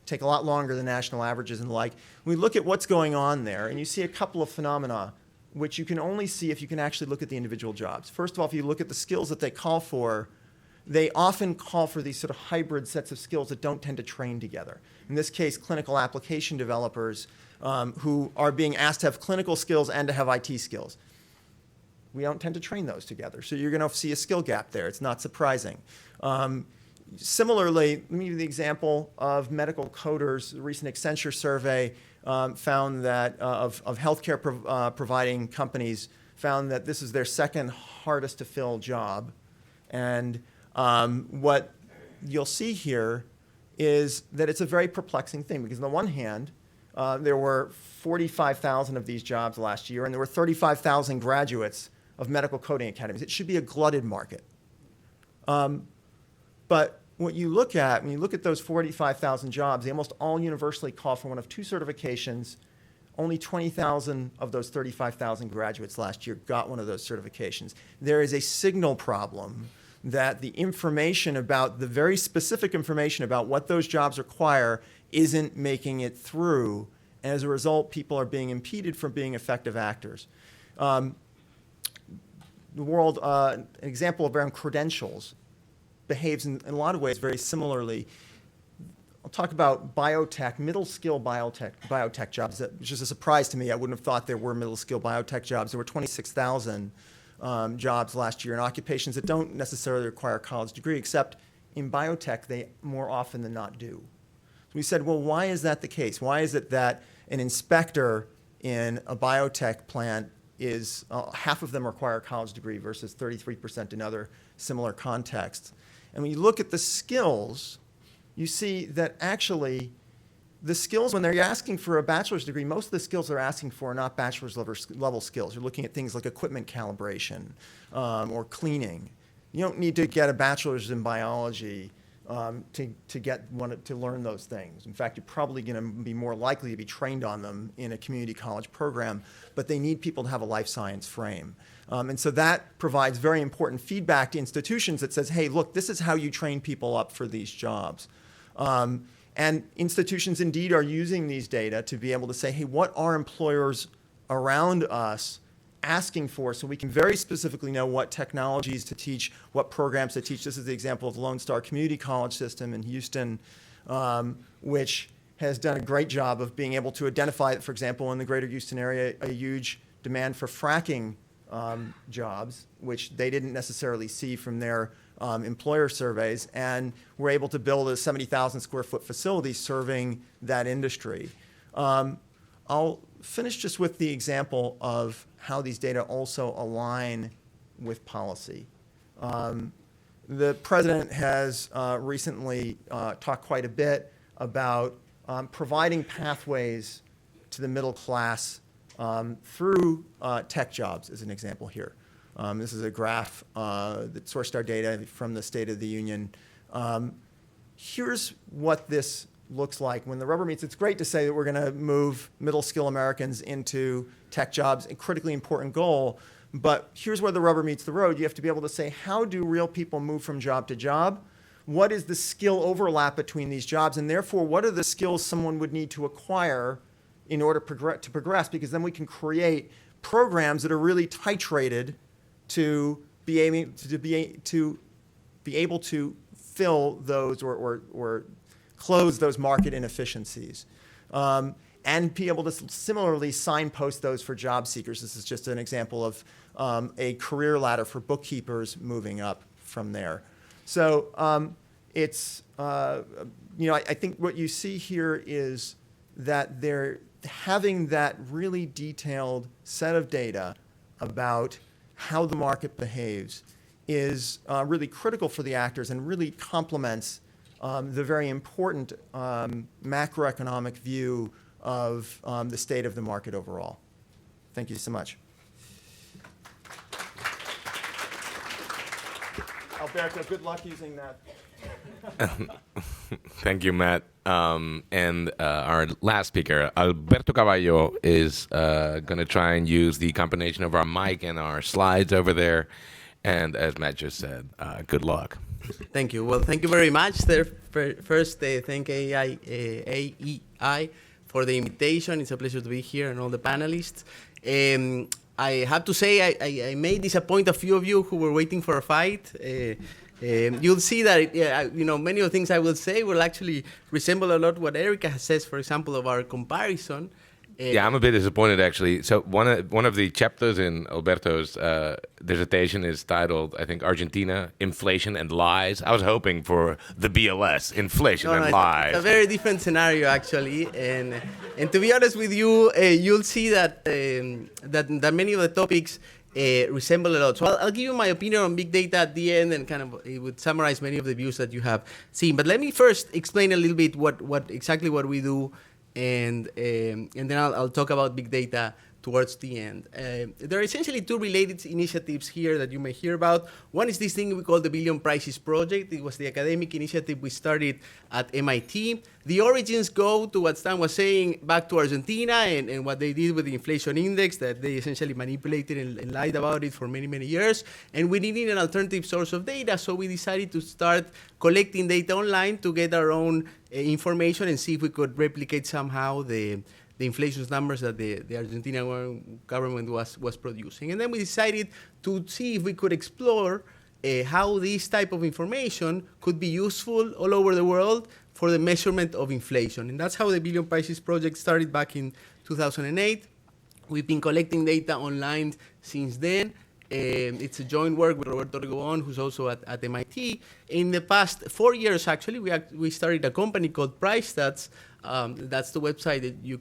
take a lot longer than national averages and the like. We look at what's going on there, and you see a couple of phenomena which you can only see if you can actually look at the individual jobs. First of all, if you look at the skills that they call for, they often call for these sort of hybrid sets of skills that don't tend to train together. In this case, clinical application developers who are being asked to have clinical skills and to have IT skills. We don't tend to train those together, so you're going to see a skill gap there. It's not surprising. Similarly, let me give you the example of medical coders. A recent Accenture survey found that of healthcare providing companies found that this is their second hardest to fill job. And what you'll see here is that it's a very perplexing thing because on the one hand, there were 45,000 of these jobs last year, and there were 35,000 graduates of medical coding academies. It should be a glutted market. But what you look at, when you look at those 45,000 jobs, they almost all universally call for one of two certifications. Only 20,000 of those 35,000 graduates last year got one of those certifications. There is a signal problem that the information about, the very specific information about what those jobs require isn't making it through. And as a result, people are being impeded from being effective actors. The world, an example around credentials, behaves in a lot of ways very similarly. I'll talk about biotech, middle-skill biotech jobs, which is a surprise to me. I wouldn't have thought there were middle-skill biotech jobs. There were 26,000 jobs last year in occupations that don't necessarily require a college degree, except in biotech, they more often than not do. So we said, well, why is that the case? Why is it that an inspector in a biotech plant is, half of them require a college degree versus 33% in other similar contexts? And when you look at the skills, you see that actually the skills, when they're asking for a bachelor's degree, most of the skills they're asking for are not bachelor's level skills. You're looking at things like equipment calibration or cleaning. You don't need to get a bachelor's in biology to learn those things. In fact, you're probably going to be more likely to be trained on them in a community college program, but they need people to have a life science frame. And so that provides very important feedback to institutions that says, hey, look, this is how you train people up for these jobs. And institutions indeed are using these data to be able to say, hey, what are employers around us asking for, so we can very specifically know what technologies to teach, what programs to teach. This is the example of the Lone Star Community College system in Houston, which has done a great job of being able to identify, for example, in the greater Houston area, a huge demand for fracking jobs, which they didn't necessarily see from their employer surveys, and were able to build a 70,000 square foot facility serving that industry. I'll finish just with the example of how these data also align with policy. The president has recently talked quite a bit about providing pathways to the middle class through tech jobs, as an example here. This is a graph that sourced our data from the State of the Union. Here's what this looks like when the rubber meets. It's great to say that we're going to move middle-skill Americans into tech jobs, a critically important goal, but here's where the rubber meets the road. You have to be able to say, how do real people move from job to job? What is the skill overlap between these jobs? And therefore, what are the skills someone would need to acquire in order to progress? Because then we can create programs that are really titrated to be able to fill those or close those market inefficiencies. and be able to similarly signpost those for job seekers. This is just an example of a career ladder for bookkeepers moving up from there. So it's, I think what you see here is that they're having that really detailed set of data about how the market behaves is really critical for the actors and really complements the very important macroeconomic view of the state of the market overall. Thank you so much. Alberto, good luck using that. Thank you, Matt. And our last speaker, Alberto Caballo, is going to try and use the combination of our mic and our slides over there. And as Matt just said, good luck. Thank you. Well, thank you very much. First, thank AEI for the invitation. It's a pleasure to be here and all the panelists. I have to say I may disappoint a few of you who were waiting for a fight. You'll see that many of the things I will say will actually resemble a lot what Erica says, for example, of our comparison. Yeah, I'm a bit disappointed, actually. So one of the chapters in Alberto's dissertation is titled, I think, Argentina, Inflation and Lies. I was hoping for the BLS, Inflation and Lies. It's a very different scenario, actually. And to be honest with you, you'll see that that many of the topics resemble a lot. So I'll give you my opinion on big data at the end, and kind of it would summarize many of the views that you have seen. But let me first explain a little bit what exactly what we do. And then I'll talk about big data towards the end. There are essentially two related initiatives here that you may hear about. One is this thing we call the Billion Prices Project. It was the academic initiative we started at MIT. The origins go to what Stan was saying, back to Argentina and what they did with the inflation index, that they essentially manipulated and lied about it for many, many years. And we needed an alternative source of data, so we decided to start collecting data online to get our own information and see if we could replicate somehow the inflation numbers that the Argentinian government was producing. And then we decided to see if we could explore how this type of information could be useful all over the world for the measurement of inflation. And that's how the Billion Prices Project started back in 2008. We've been collecting data online since then. It's a joint work with Roberto Rigoban, who's also at MIT. In the past 4 years, actually, we started a company called PriceStats. That's the website that you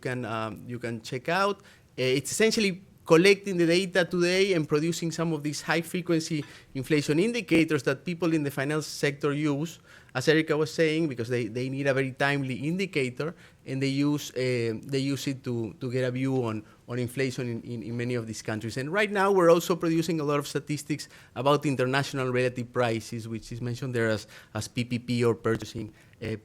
can check out. It's essentially collecting the data today and producing some of these high-frequency inflation indicators that people in the finance sector use, as Erica was saying, because they need a very timely indicator, and they use it to get a view on inflation in many of these countries. And right now, we're also producing a lot of statistics about international relative prices, which is mentioned there as PPP, or purchasing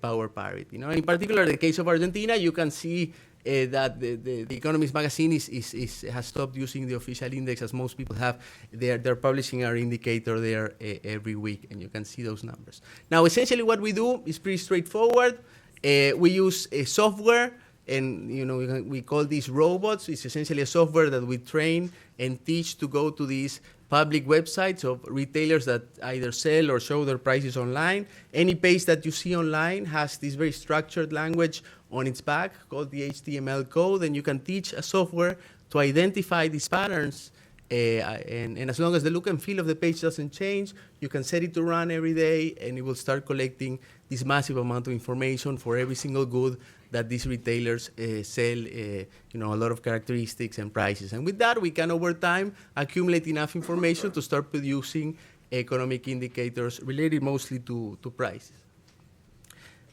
power parity. In particular, the case of Argentina, you can see that the Economist magazine has stopped using the official index, as most people have. They're publishing our indicator there every week, and you can see those numbers. Now, essentially, what we do is pretty straightforward. We use software, and we call these robots. It's essentially a software that we train and teach to go to these public websites of retailers that either sell or show their prices online. Any page that you see online has this very structured language on its back called the HTML code, and you can teach a software to identify these patterns. And as long as the look and feel of the page doesn't change, you can set it to run every day, and it will start collecting this massive amount of information for every single good that these retailers sell, a lot of characteristics and prices. And with that, we can, over time, accumulate enough information to start producing economic indicators related mostly to prices.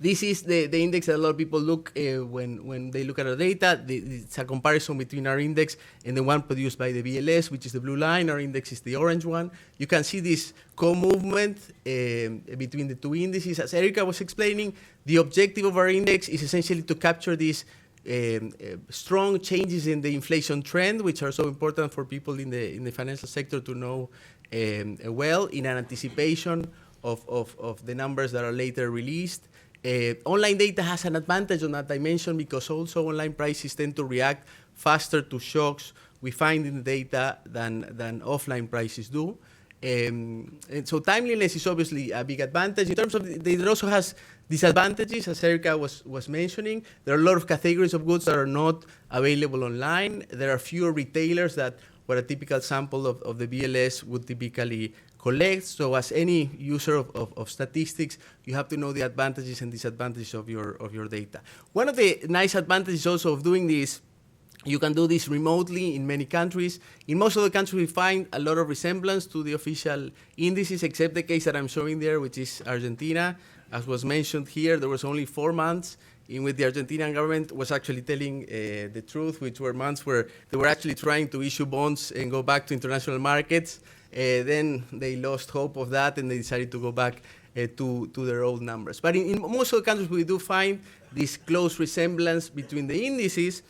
This is the index that a lot of people look when they look at our data. It's a comparison between our index and the one produced by the BLS, which is the blue line. Our index is the orange one. You can see this co-movement between the two indices. As Erica was explaining, the objective of our index is essentially to capture these strong changes in the inflation trend, which are so important for people in the financial sector to know well, in an anticipation of the numbers that are later released. Online data has an advantage on that dimension because also online prices tend to react faster to shocks we find in the data than offline prices do. And so timeliness is obviously a big advantage. In terms of, it also has Disadvantages, as Erica was mentioning, there are a lot of categories of goods that are not available online. There are fewer retailers that what a typical sample of the BLS would typically collect. So as any user of statistics, you have to know the advantages and disadvantages of your data. One of the nice advantages also of doing this, you can do this remotely in many countries. In most of the countries, we find a lot of resemblance to the official indices, except the case that I'm showing there, which is Argentina. As was mentioned here, there was only 4 months in which the Argentinian government was actually telling the truth, which were months where they were actually trying to issue bonds and go back to international markets. Then they lost hope of that, and they decided to go back to their old numbers. But in most of the countries, we do find this close resemblance between the indices.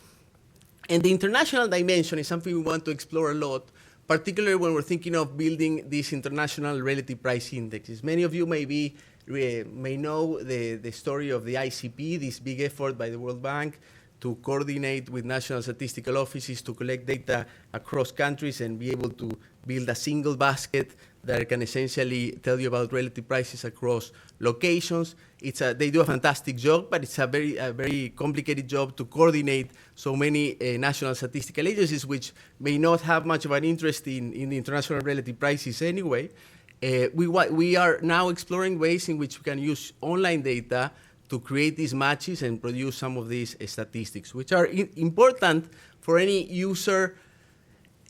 And the international dimension is something we want to explore a lot, particularly when we're thinking of building these international relative price indexes. Many of you may know the story of the ICP, this big effort by the World Bank to coordinate with national statistical offices to collect data across countries and be able to build a single basket that can essentially tell you about relative prices across locations. They do a fantastic job, but it's a very complicated job to coordinate so many national statistical agencies, which may not have much of an interest in the international relative prices anyway. We are now exploring ways in which we can use online data to create these matches and produce some of these statistics, which are important for any user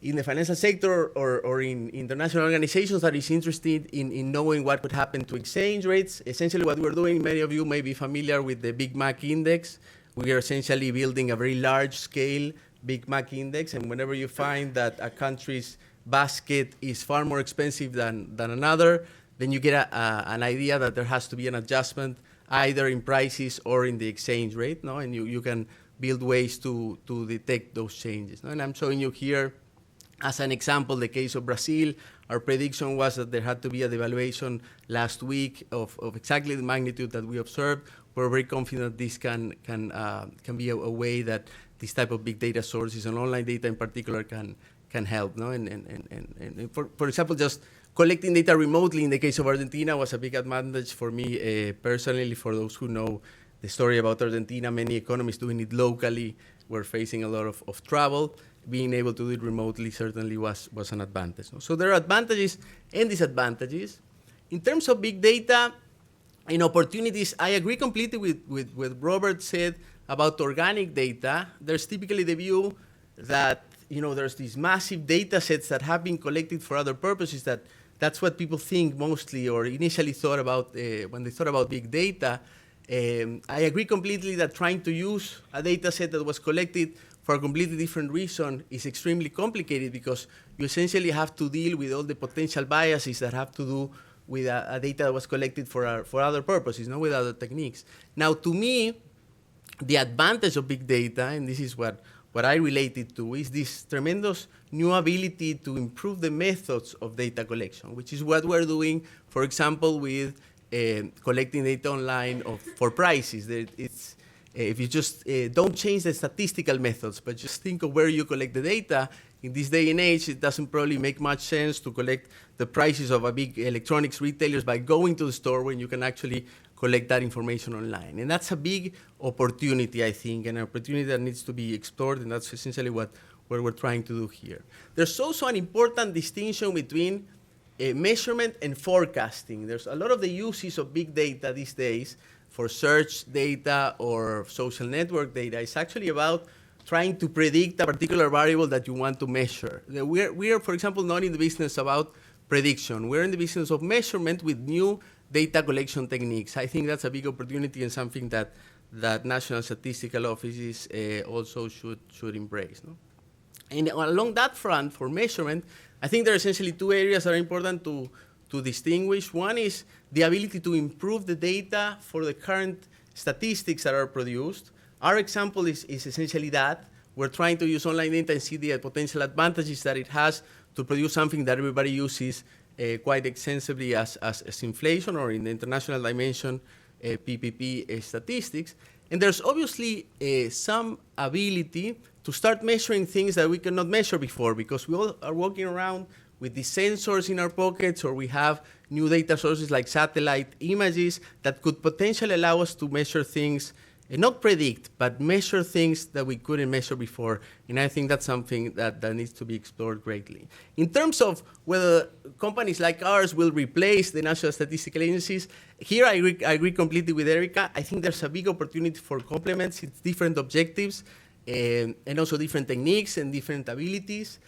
in the financial sector or in international organizations that is interested in knowing what could happen to exchange rates. Essentially what we're doing, many of you may be familiar with the Big Mac index. We are essentially building a very large scale Big Mac index, and whenever you find that a country's basket is far more expensive than another, then you get an idea that there has to be an adjustment either in prices or in the exchange rate, no? And you can build ways to detect those changes. No? And I'm showing you here, as an example, the case of Brazil. Our prediction was that there had to be a devaluation last week of exactly the magnitude that we observed. We're very confident this can be a way that this type of big data sources and online data in particular can help. No? And for example, just collecting data remotely in the case of Argentina was a big advantage for me personally. For those who know the story about Argentina, many economists doing it locally were facing a lot of trouble. Being able to do it remotely certainly was an advantage. No? So there are advantages and disadvantages. In terms of big data and opportunities, I agree completely with what Robert said about organic data. There's typically the view that there's these massive data sets that have been collected for other purposes. That's what people think mostly or initially thought about when they thought about big data. I agree completely that trying to use a data set that was collected for a completely different reason is extremely complicated because you essentially have to deal with all the potential biases that have to do with a data that was collected for other purposes, not with other techniques. Now, to me, the advantage of big data, and this is what I relate it to, is this tremendous new ability to improve the methods of data collection, which is what we're doing, for example, with collecting data online for prices. If you just don't change the statistical methods, but just think of where you collect the data, in this day and age, it doesn't probably make much sense to collect the prices of a big electronics retailers by going to the store when you can actually collect that information online. And that's a big opportunity, I think, an opportunity that needs to be explored, and that's essentially what we're trying to do here. There's also an important distinction between measurement and forecasting. There's a lot of the uses of big data these days for search data or social network data. It's actually about trying to predict a particular variable that you want to measure. We are, for example, not in the business about prediction. We're in the business of measurement with new data collection techniques. I think that's a big opportunity and something that national statistical offices also should embrace. No? And along that front, for measurement, I think there are essentially two areas that are important to distinguish. One is the ability to improve the data for the current statistics that are produced. Our example is essentially that. We're trying to use online data and see the potential advantages that it has to produce something that everybody uses quite extensively as inflation, or in the international dimension, PPP statistics. And there's obviously some ability to start measuring things that we cannot measure before, because we all are walking around with these sensors in our pockets, or we have new data sources like satellite images that could potentially allow us to measure things, and not predict, but measure things that we couldn't measure before. And I think that's something that needs to be explored greatly. In terms of whether companies like ours will replace the national statistical agencies, here I agree completely with Erica. I think there's a big opportunity for complements. It's different objectives and also different techniques and different abilities.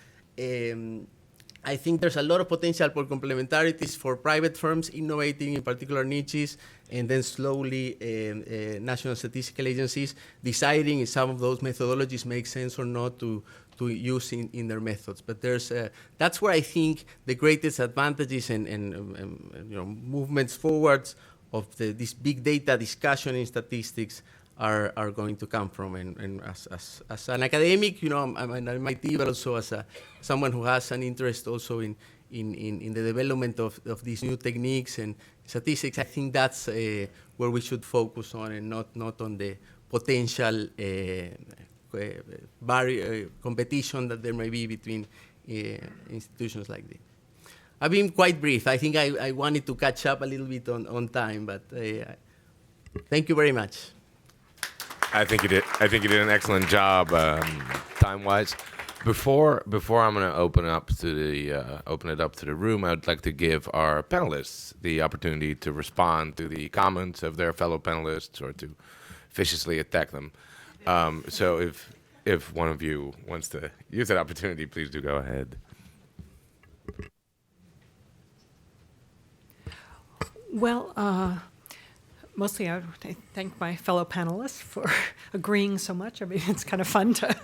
I think there's a lot of potential for complementarities for private firms innovating in particular niches, and then slowly national statistical agencies deciding if some of those methodologies make sense or not to use in their methods. But that's where I think the greatest advantages and movements forwards of this big data discussion in statistics are going to come from. And as an academic, I'm an MIT, but also as someone who has an interest also in the development of these new techniques and statistics, I think that's where we should focus on, and not on the potential competition that there may be between institutions like this. I've been quite brief. I think I wanted to catch up a little bit on time, but thank you very much. I think you did. I think you did an excellent job, time-wise. Before I'm going to open it up to the room, I'd like to give our panelists the opportunity to respond to the comments of their fellow panelists, or to viciously attack them. So if one of you wants to use that opportunity, please do go ahead. Well, mostly I thank my fellow panelists for agreeing so much. I mean, it's kind of fun to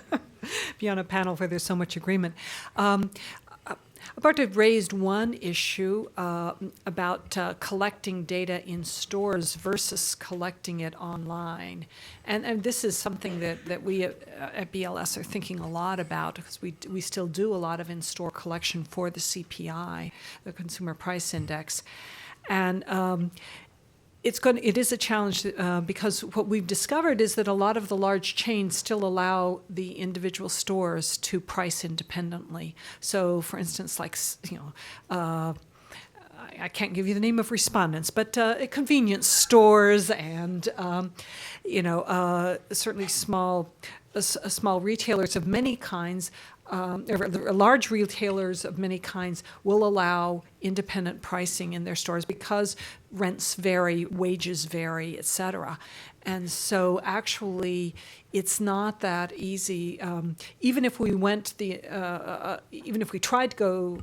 be on a panel where there's so much agreement. Alberto raised one issue about collecting data in stores versus collecting it online. And this is something that we at BLS are thinking a lot about, because we still do a lot of in-store collection for the CPI, the Consumer Price Index. And it is a challenge because what we've discovered is that a lot of the large chains still allow the individual stores to price independently. So, for instance, like I can't give you the name of respondents, but convenience stores and certainly small retailers of many kinds. Large retailers of many kinds will allow independent pricing in their stores because rents vary, wages vary, et cetera. And so actually, it's not that easy. Even if we tried to go,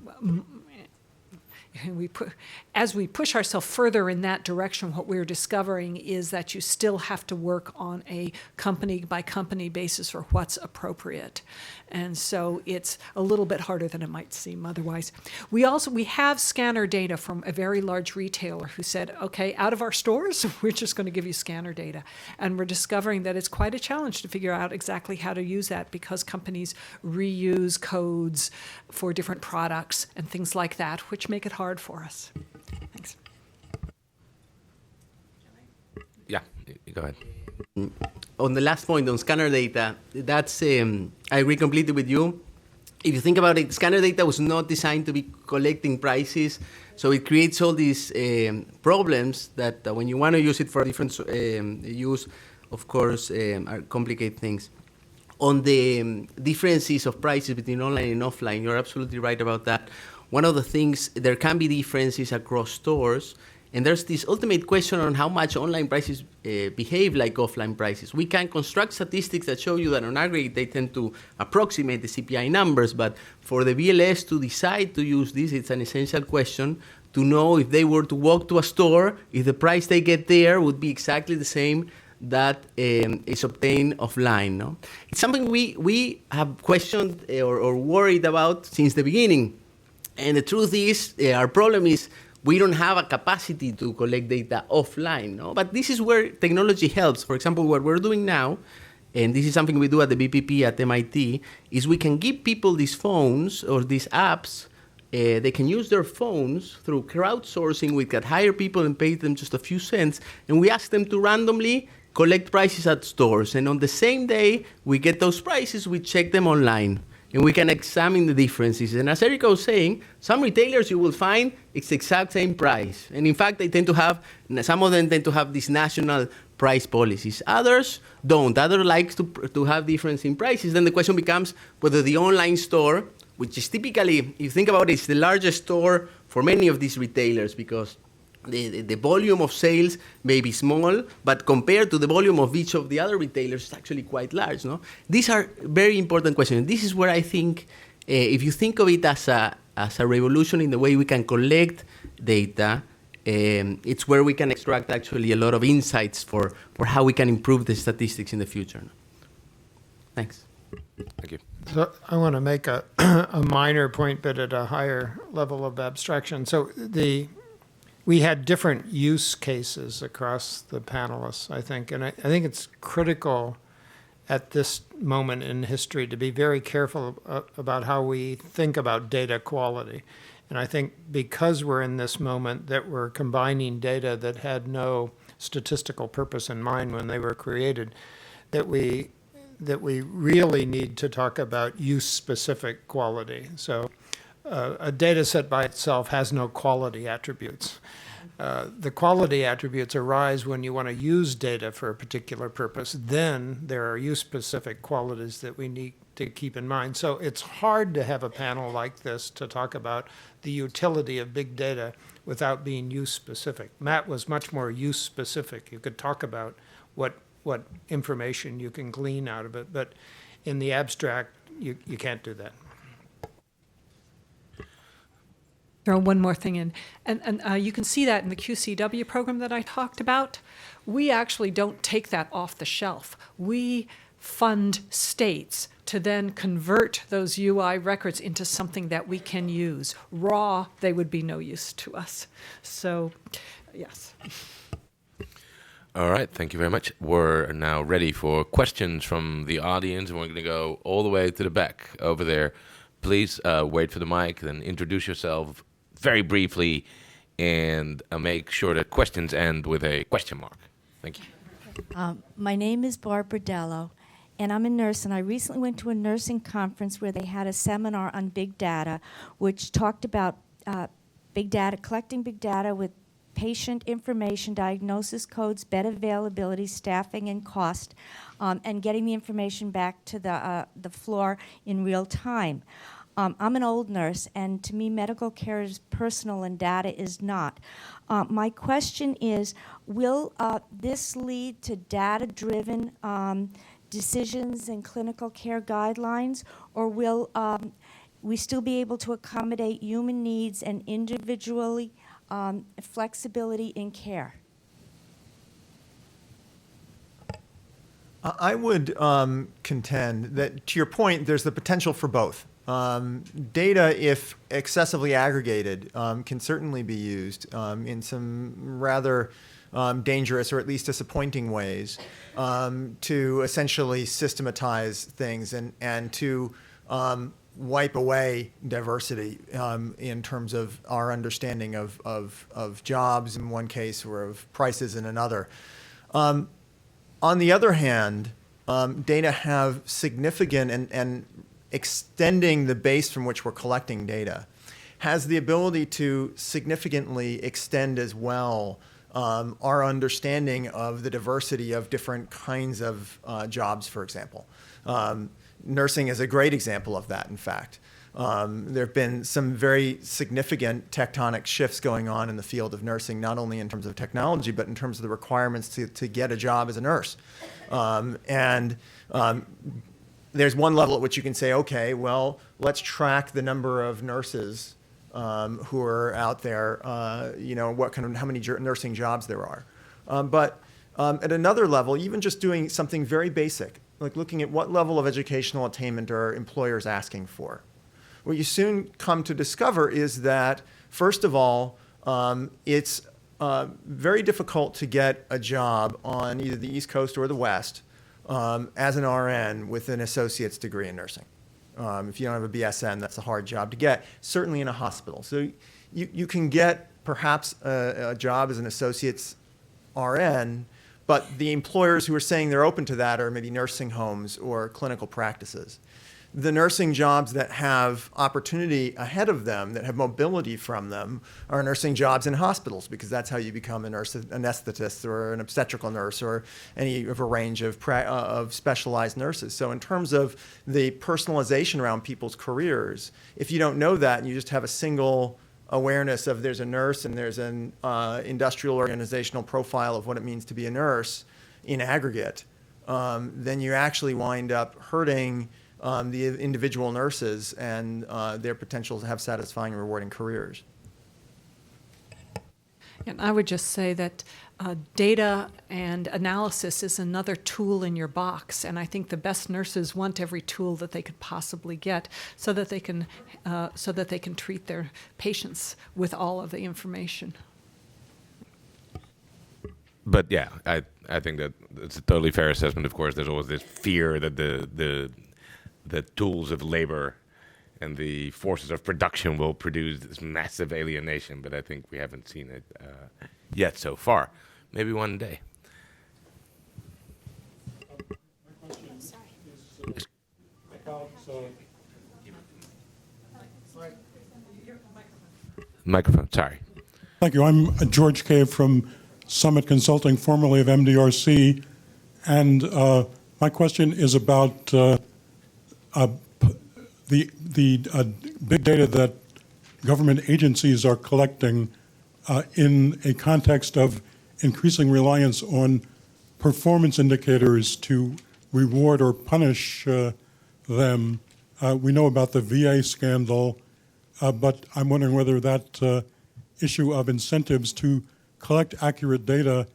as we push ourselves further in that direction, what we're discovering is that you still have to work on a company-by-company basis for what's appropriate. And so it's a little bit harder than it might seem otherwise. We have scanner data from a very large retailer who said, okay, out of our stores, we're just going to give you scanner data. And we're discovering that it's quite a challenge to figure out exactly how to use that, because companies reuse codes for different products and things like that, which make it hard for us. Thanks. Yeah, go ahead. On the last point on scanner data, that's I agree completely with you. If you think about it, scanner data was not designed to be collecting prices, so it creates all these problems that when you want to use it for different use, of course, complicate things. On the differences of prices between online and offline, you're absolutely right about that. One of the things, there can be differences across stores, and there's this ultimate question on how much online prices behave like offline prices. We can construct statistics that show you that on aggregate they tend to approximate the CPI numbers, but for the BLS to decide to use this, it's an essential question to know if they were to walk to a store, if the price they get there would be exactly the same that is obtained offline. No? It's something we have questioned or worried about since the beginning. And the truth is, our problem is we don't have a capacity to collect data offline. No? But this is where technology helps. For example, what we're doing now, and this is something we do at the BPP at MIT, is we can give people these phones or these apps. They can use their phones through crowdsourcing. We can hire people and pay them just a few cents, and we ask them to randomly collect prices at stores. And on the same day we get those prices, we check them online. and we can examine the differences. And as Erica was saying, some retailers you will find it's the exact same price. And in fact, some of them tend to have these national price policies. Others don't. Others like to have difference in prices. Then the question becomes whether the online store, which is typically, if you think about it, it's the largest store for many of these retailers because the volume of sales may be small, but compared to the volume of each of the other retailers, it's actually quite large. No? These are very important questions. This is where I think, if you think of it as a revolution in the way we can collect data, it's where we can extract actually a lot of insights for how we can improve the statistics in the future. Thanks. Thank you. So I want to make a minor point, but at a higher level of abstraction. So we had different use cases across the panelists, I think, and I think it's critical at this moment in history to be very careful about how we think about data quality. And I think because we're in this moment that we're combining data that had no statistical purpose in mind when they were created, that we really need to talk about use-specific quality. So a data set by itself has no quality attributes. The quality attributes arise when you want to use data for a particular purpose. Then there are use-specific qualities that we need to keep in mind. So it's hard to have a panel like this to talk about the utility of big data without being use-specific. Matt was much more use-specific. You could talk about what information you can glean out of it, but in the abstract, you can't do that. Throw one more thing in, and you can see that in the QCW program that I talked about. We actually don't take that off the shelf. We fund states to then convert those UI records into something that we can use. Raw, they would be no use to us. So, yes. All right, thank you very much. We're now ready for questions from the audience, and we're going to go all the way to the back over there. Please wait for the mic, then introduce yourself very briefly, and make sure that questions end with a question mark. Thank you. My name is Barbara Dello, and I'm a nurse, and I recently went to a nursing conference where they had a seminar on big data, which talked about big data, collecting big data with patient information, diagnosis codes, bed availability, staffing, and cost, and getting the information back to the floor in real time. I'm an old nurse, and to me, medical care is personal and data is not. My question is, will this lead to data-driven decisions and clinical care guidelines, or will we still be able to accommodate human needs and individually flexibility in care? I would contend that, to your point, there's the potential for both. Data, if excessively aggregated, can certainly be used in some rather dangerous or at least disappointing ways to essentially systematize things and to wipe away diversity in terms of our understanding of jobs in one case or of prices in another. On the other hand, data have significant and extending the base from which we're collecting data has the ability to significantly extend as well our understanding of the diversity of different kinds of jobs, for example. Nursing is a great example of that, in fact. There have been some very significant tectonic shifts going on in the field of nursing, not only in terms of technology, but in terms of the requirements to get a job as a nurse. There's one level at which you can say, okay, well, let's track the number of nurses who are out there, how many nursing jobs there are. But at another level, even just doing something very basic, like looking at what level of educational attainment are employers asking for. What you soon come to discover is that, first of all, it's very difficult to get a job on either the East Coast or the West as an RN with an associate's degree in nursing. If you don't have a BSN, that's a hard job to get, certainly in a hospital. So you can get perhaps a job as an associate's RN, but the employers who are saying they're open to that are maybe nursing homes or clinical practices. The nursing jobs that have opportunity ahead of them, that have mobility from them, are nursing jobs in hospitals, because that's how you become a nurse, an anesthetist or an obstetrical nurse or any of a range of specialized nurses. So in terms of the personalization around people's careers, if you don't know that and you just have a single awareness of there's a nurse and there's an industrial organizational profile of what it means to be a nurse in aggregate, then you actually wind up hurting the individual nurses and their potential to have satisfying and rewarding careers. And I would just say that data and analysis is another tool in your box, and I think the best nurses want every tool that they could possibly get so that they can treat their patients with all of the information. But yeah, I think that it's a totally fair assessment. Of course, there's always this fear that the tools of labor and the forces of production will produce this massive alienation, but I think we haven't seen it yet so far. Maybe one day. Microphone, sorry. Thank you. I'm George Cave from Summit Consulting, formerly of MDRC, and my question is about the big data that government agencies are collecting in a context of increasing reliance on performance indicators to reward or punish them. We know about the VA scandal, but I'm wondering whether that issue of incentives to collect accurate data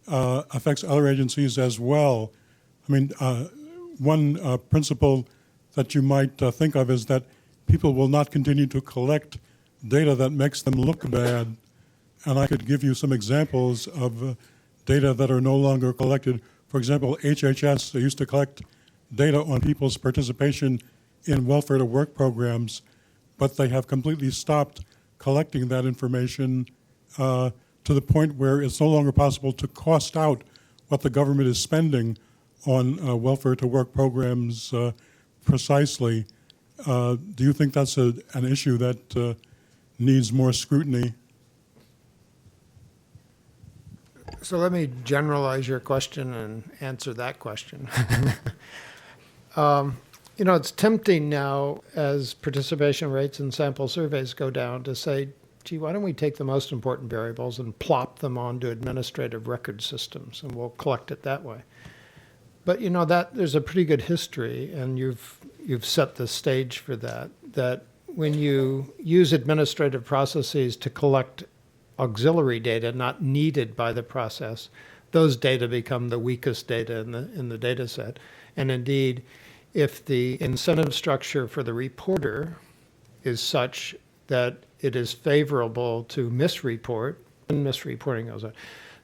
affects other agencies as well. I mean, one principle that you might think of is that people will not continue to collect data that makes them look bad. And I could give you some examples of data that are no longer collected. For example, HHS, they used to collect data on people's participation in welfare to work programs, but they have completely stopped collecting that information to the point where it's no longer possible to cost out what the government is spending on welfare to work programs precisely. Do you think that's an issue that needs more scrutiny? So let me generalize your question and answer that question. It's tempting now as participation rates and sample surveys go down to say, gee, why don't we take the most important variables and plop them onto administrative record systems and we'll collect it that way. But that there's a pretty good history, and you've set the stage for that when you use administrative processes to collect auxiliary data not needed by the process, those data become the weakest data in the data set. And indeed, if the incentive structure for the reporter is such that it is favorable to misreport, and misreporting goes on.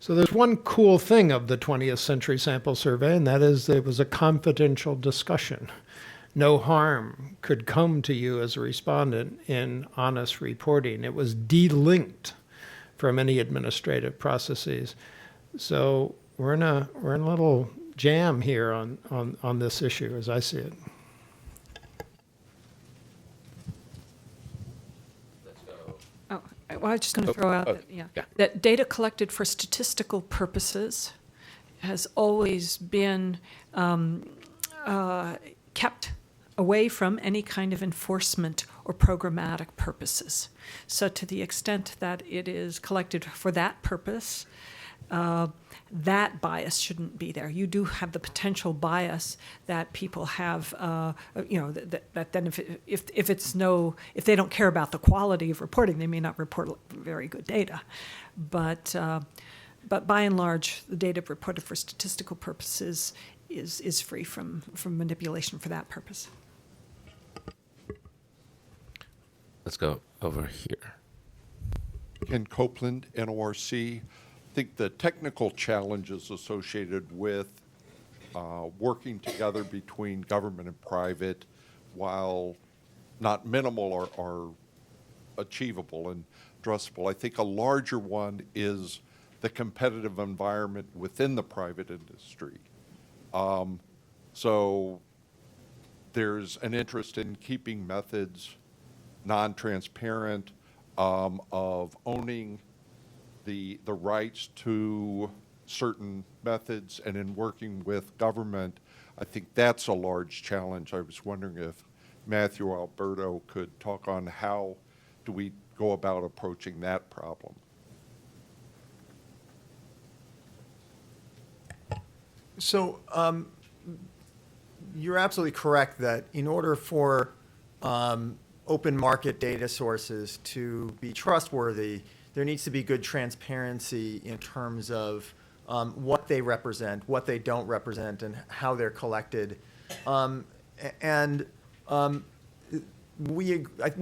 So there's one cool thing of the 20th century sample survey, and that is it was a confidential discussion. No harm could come to you as a respondent in honest reporting. It was delinked from any administrative processes. So we're in a little jam here on this issue as I see it. Oh, well, I was just going to throw out that data collected for statistical purposes has always been kept away from any kind of enforcement or programmatic purposes. So to the extent that it is collected for that purpose, that bias shouldn't be there. You do have the potential bias that people have, that then if they don't care about the quality of reporting, they may not report very good data. But by and large, the data reported for statistical purposes is free from manipulation for that purpose. Let's go over here. Ken Copeland, NORC. I think the technical challenges associated with working together between government and private, while not minimal, are achievable and addressable. I think a larger one is the competitive environment within the private industry. So there's an interest in keeping methods non-transparent, of owning the rights to certain methods, and in working with government, I think that's a large challenge. I was wondering if Matthew or Alberto could talk on how do we go about approaching that problem. So you're absolutely correct that in order for open market data sources to be trustworthy, there needs to be good transparency in terms of what they represent, what they don't represent, and how they're collected. We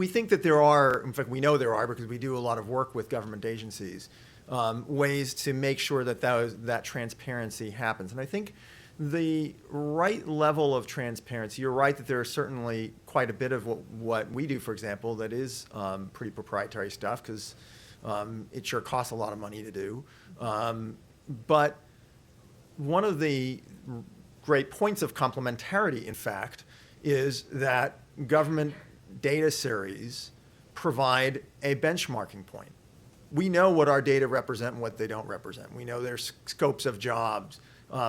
think that there are, in fact, we know there are because we do a lot of work with government agencies, ways to make sure that that transparency happens. And I think the right level of transparency, you're right that there are certainly quite a bit of what we do, for example, that is pretty proprietary stuff because it sure costs a lot of money to do. But one of the great points of complementarity, in fact, is that government data series provide a benchmarking point. We know what our data represent and what they don't represent. We know their scopes of jobs.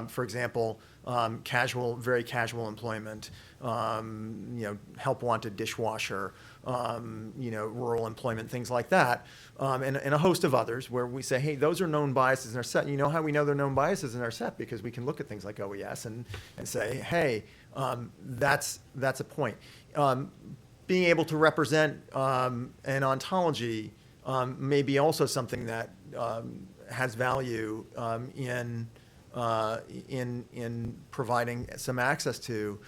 For example, very casual employment, help wanted dishwasher, rural employment, things like that, and a host of others where we say, hey, those are known biases in our set. And you know how we know they're known biases in our set? Because we can look at things like OES and say, hey, that's a point. Being able to represent an ontology may be also something that has value in providing some access to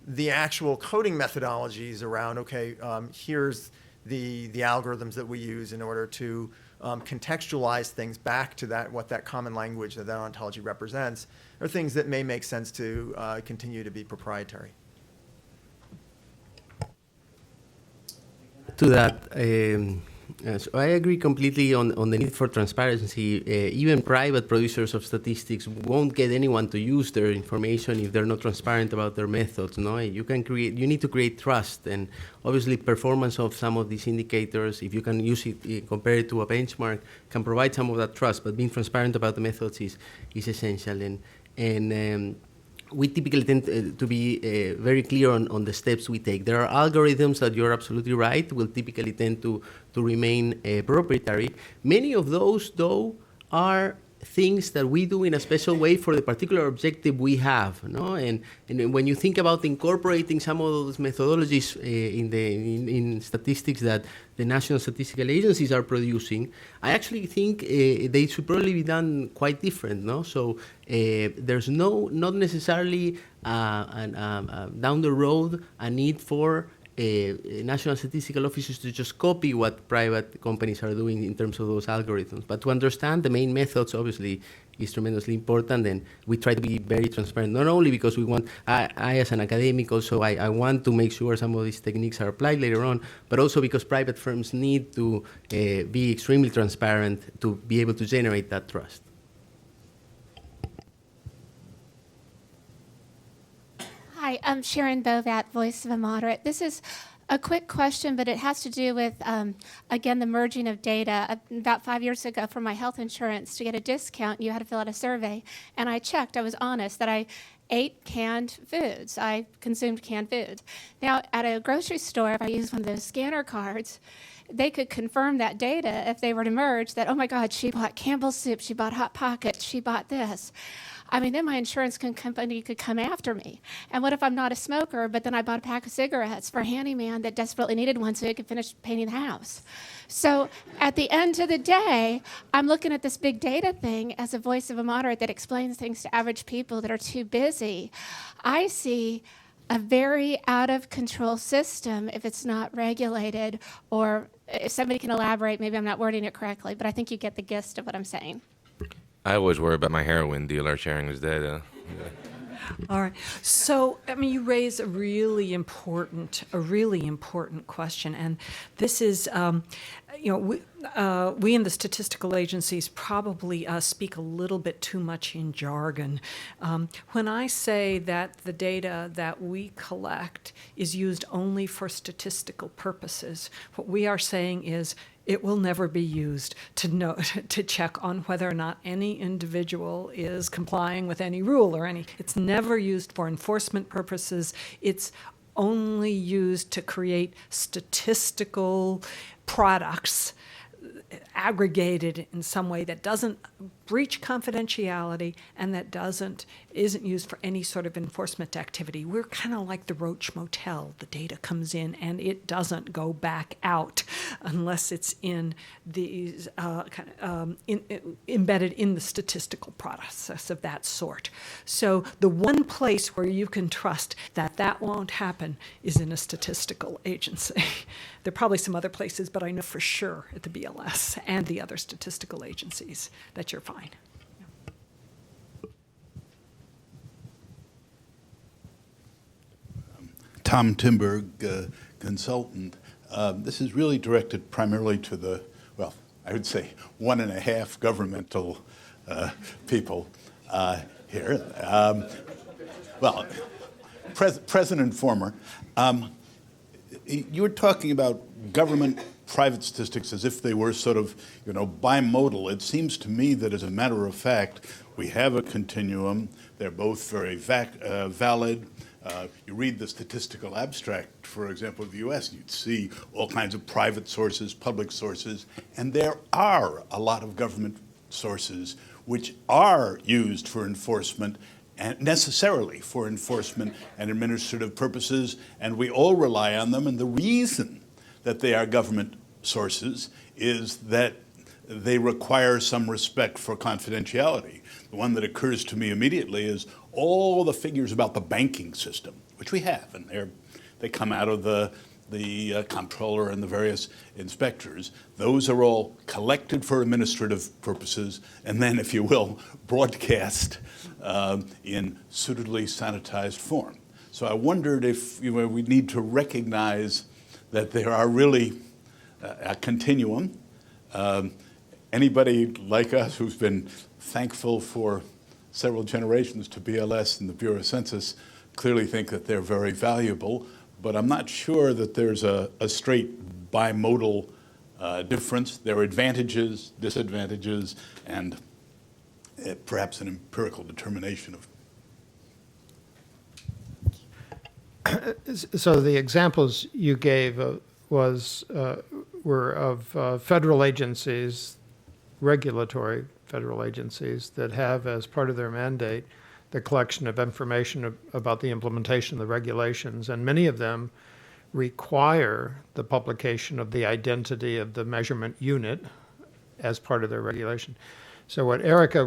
the actual coding methodologies around, okay, here's the algorithms that we use in order to contextualize things back to what that common language that ontology represents, are things that may make sense to continue to be proprietary. To that, so I agree completely on the need for transparency. Even private producers of statistics won't get anyone to use their information if they're not transparent about their methods. No, you need to create trust, and obviously performance of some of these indicators, if you can use it, compare it to a benchmark, can provide some of that trust. But being transparent about the methods is essential, and we typically tend to be very clear on the steps we take. There are algorithms that you're absolutely right will typically tend to remain proprietary. Many of those, though, are things that we do in a special way for the particular objective we have. No? And when you think about incorporating some of those methodologies in statistics that the national statistical agencies are producing, I actually think they should probably be done quite different. No? So there's not necessarily down the road a need for national statistical offices to just copy what private companies are doing in terms of those algorithms. But to understand the main methods, obviously, is tremendously important, and we try to be very transparent, not only because we want, I as an academic also, I want to make sure some of these techniques are applied later on, but also because private firms need to be extremely transparent to be able to generate that trust. Hi, I'm Sharon Bovat, Voice of a Moderate. This is a quick question, but it has to do with, again, the merging of data. About 5 years ago, for my health insurance, to get a discount, you had to fill out a survey. And I checked, I was honest, that I ate canned foods. I consumed canned foods. Now, at a grocery store, if I used one of those scanner cards, they could confirm that data if they were to merge that, oh my God, she bought Campbell's soup, she bought Hot Pockets, she bought this. I mean, then my insurance company could come after me. And what if I'm not a smoker, but then I bought a pack of cigarettes for a handyman that desperately needed one so he could finish painting the house? So at the end of the day, I'm looking at this big data thing as a voice of a moderate that explains things to average people that are too busy. I see a very out-of-control system if it's not regulated, or if somebody can elaborate, maybe I'm not wording it correctly, but I think you get the gist of what I'm saying. I always worry about my heroin dealer sharing his data. All right. So, I mean, you raise a really important question, and this is We in the statistical agencies probably speak a little bit too much in jargon. When I say that the data that we collect is used only for statistical purposes, what we are saying is it will never be used to check on whether or not any individual is complying with any rule or any. It's never used for enforcement purposes. It's only used to create statistical products aggregated in some way that doesn't breach confidentiality and that isn't used for any sort of enforcement activity. We're kind of like the Roach Motel. The data comes in and it doesn't go back out unless it's in these embedded in the statistical process of that sort. So the one place where you can trust that that won't happen is in a statistical agency. There are probably some other places, but I know for sure at the BLS and the other statistical agencies that you're fine. Tom Timberg, consultant. This is really directed primarily to the, well, I would say 1.5 governmental people here. Present and former. You were talking about government private statistics as if they were sort of, bimodal. It seems to me that, as a matter of fact, we have a continuum. They're both very valid. You read the statistical abstract, for example, of the U.S., you'd see all kinds of private sources, public sources, and there are a lot of government sources which are used for enforcement, and necessarily for enforcement and administrative purposes, and we all rely on them. And the reason that they are government sources is that they require some respect for confidentiality. The one that occurs to me immediately is all the figures about the banking system, which we have, and they come out of the comptroller and the various inspectors. Those are all collected for administrative purposes, and then, if you will, broadcast in suitably sanitized form. So I wondered if we need to recognize that there are really a continuum. Anybody like us who's been thankful for several generations to BLS and the Bureau of Census clearly think that they're very valuable, but I'm not sure that there's a straight bimodal difference. There are advantages, disadvantages, and perhaps an empirical determination of. So the examples you gave were of federal agencies, regulatory federal agencies that have as part of their mandate the collection of information about the implementation of the regulations, and many of them require the publication of the identity of the measurement unit as part of their regulation. So what Erica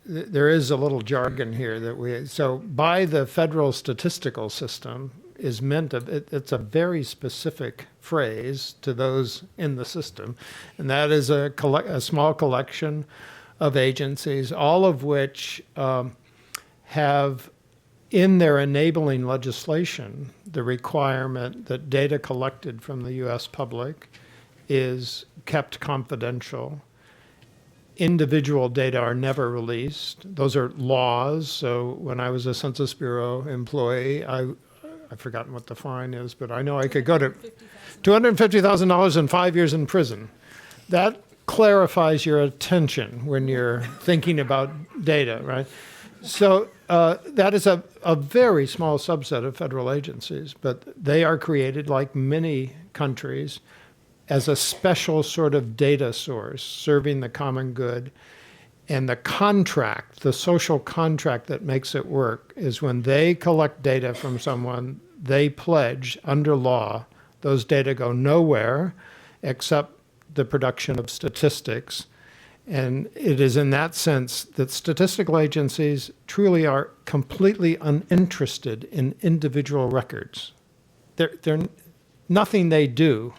there is a little jargon here so by the federal statistical system is meant it's a very specific phrase to those in the system, and that is a small collection of agencies, all of which have in their enabling legislation the requirement that data collected from the U.S. public is kept confidential. Individual data are never released. Those are laws. So when I was a Census Bureau employee, I've forgotten what the fine is, but I know I could go to $250,000 and 5 years in prison. That clarifies your attention when you're thinking about data, right? So that is a very small subset of federal agencies, but they are created, like many countries, as a special sort of data source serving the common good. And the contract, the social contract that makes it work, is when they collect data from someone, they pledge under law, those data go nowhere except the production of statistics. And it is in that sense that statistical agencies truly are completely uninterested in individual records. They're nothing they do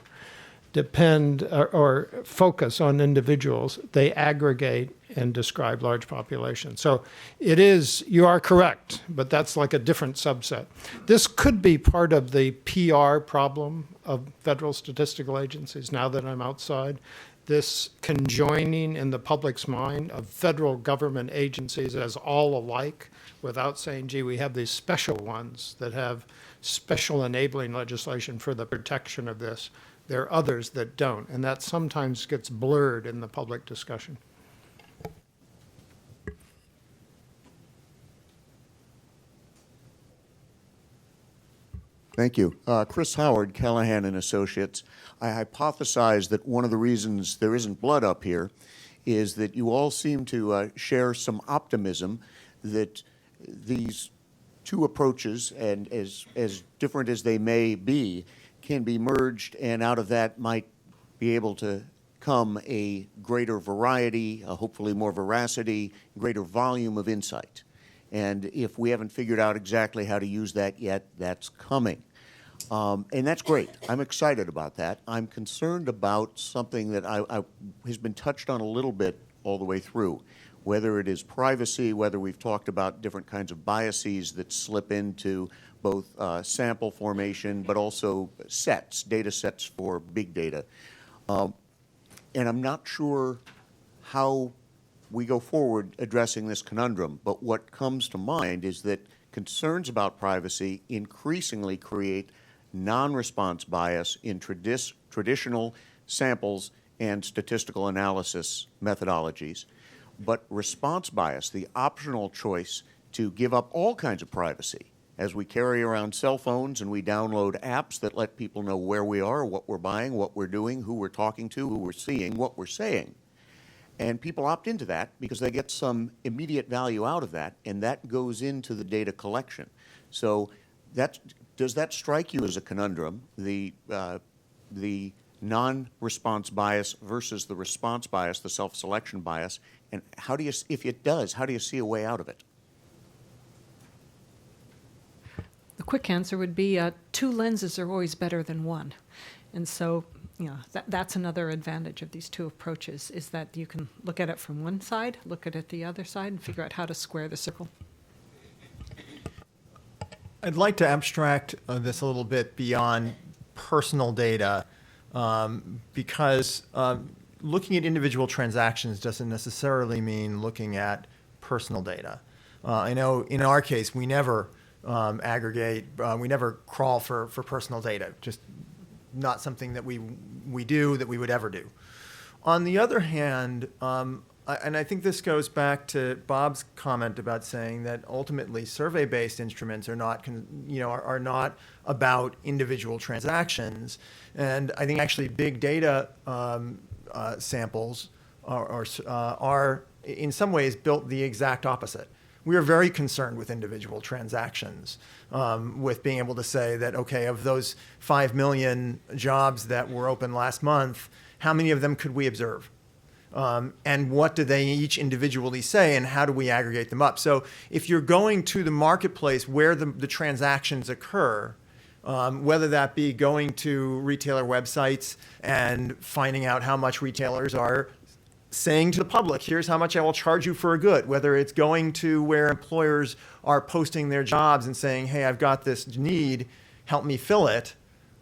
depend or focus on individuals, they aggregate and describe large populations. So it is, you are correct, but that's like a different subset. This could be part of the PR problem of federal statistical agencies now that I'm outside. This conjoining in the public's mind of federal government agencies as all alike without saying, gee, we have these special ones that have special enabling legislation for the protection of this. There are others that don't, and that sometimes gets blurred in the public discussion. Thank you. Chris Howard, Callahan and Associates. I hypothesize that one of the reasons there isn't blood up here is that you all seem to share some optimism that these two approaches, and as different as they may be, can be merged, and out of that might be able to come a greater variety, hopefully more veracity, greater volume of insight. And if we haven't figured out exactly how to use that yet, that's coming. And that's great. I'm excited about that. I'm concerned about something that has been touched on a little bit all the way through, whether it is privacy, whether we've talked about different kinds of biases that slip into both sample formation, but also sets, data sets for big data. And I'm not sure how we go forward addressing this conundrum, but what comes to mind is that concerns about privacy increasingly create non-response bias in traditional samples and statistical analysis methodologies. But response bias, the optional choice to give up all kinds of privacy, as we carry around cell phones and we download apps that let people know where we are, what we're buying, what we're doing, who we're talking to, who we're seeing, what we're saying. And people opt into that because they get some immediate value out of that, and that goes into the data collection. So does that strike you as a conundrum, the non-response bias versus the response bias, the self-selection bias? And how do you, if it does, how do you see a way out of it? The quick answer would be two lenses are always better than one. And so, that's another advantage of these two approaches, is that you can look at it from one side, look at it the other side, and figure out how to square the circle. I'd like to abstract this a little bit beyond personal data because looking at individual transactions doesn't necessarily mean looking at personal data. I know in our case, we never aggregate, we never crawl for personal data, just not something that we do, that we would ever do. On the other hand, and I think this goes back to Bob's comment about saying that ultimately survey-based instruments are not, are not about individual transactions. And I think actually big data samples are in some ways built the exact opposite. We are very concerned with individual transactions, with being able to say that, okay, of those 5 million jobs that were open last month, how many of them could we observe? And what do they each individually say, and how do we aggregate them up? So if you're going to the marketplace where the transactions occur, whether that be going to retailer websites and finding out how much retailers are saying to the public, here's how much I will charge you for a good, whether it's going to where employers are posting their jobs and saying, hey, I've got this need, help me fill it.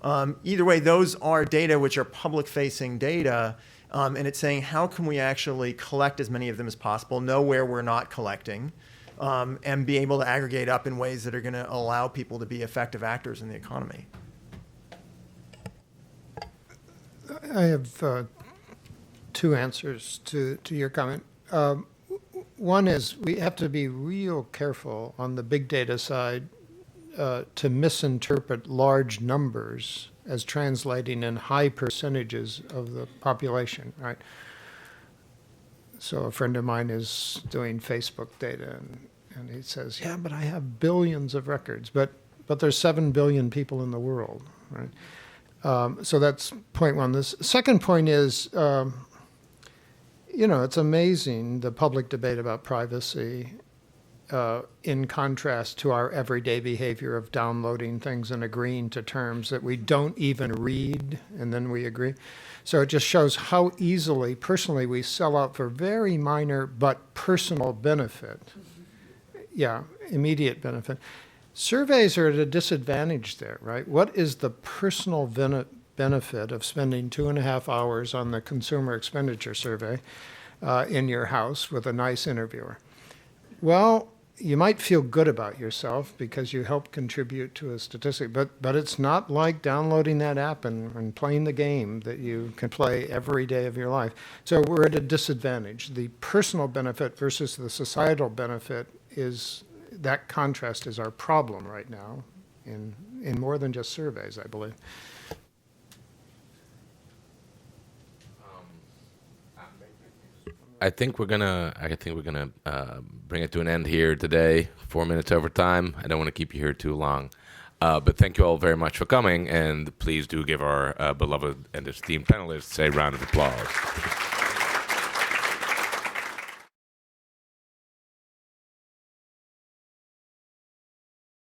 Either way, those are data which are public-facing data, and it's saying how can we actually collect as many of them as possible, know where we're not collecting, and be able to aggregate up in ways that are going to allow people to be effective actors in the economy. I have two answers to your comment. One is we have to be real careful on the big data side to misinterpret large numbers as translating in high percentages of the population, right? So a friend of mine is doing Facebook data, and he says, yeah, but I have billions of records, but there's 7 billion people in the world, right? So that's point one. The second point is, it's amazing, the public debate about privacy in contrast to our everyday behavior of downloading things and agreeing to terms that we don't even read and then we agree. So it just shows how easily, personally, we sell out for very minor but personal benefit. Yeah, immediate benefit. Surveys are at a disadvantage there, right? What is the personal benefit of spending 2.5 hours on the consumer expenditure survey in your house with a nice interviewer? Well, you might feel good about yourself because you helped contribute to a statistic, but it's not like downloading that app and playing the game that you can play every day of your life. So we're at a disadvantage. The personal benefit versus the societal benefit is, that contrast is our problem right now in more than just surveys, I believe. I think we're gonna bring it to an end here today. 4 minutes over time. I don't want to keep you here too long, but thank you all very much for coming, and please do give our beloved and esteemed panelists a round of applause.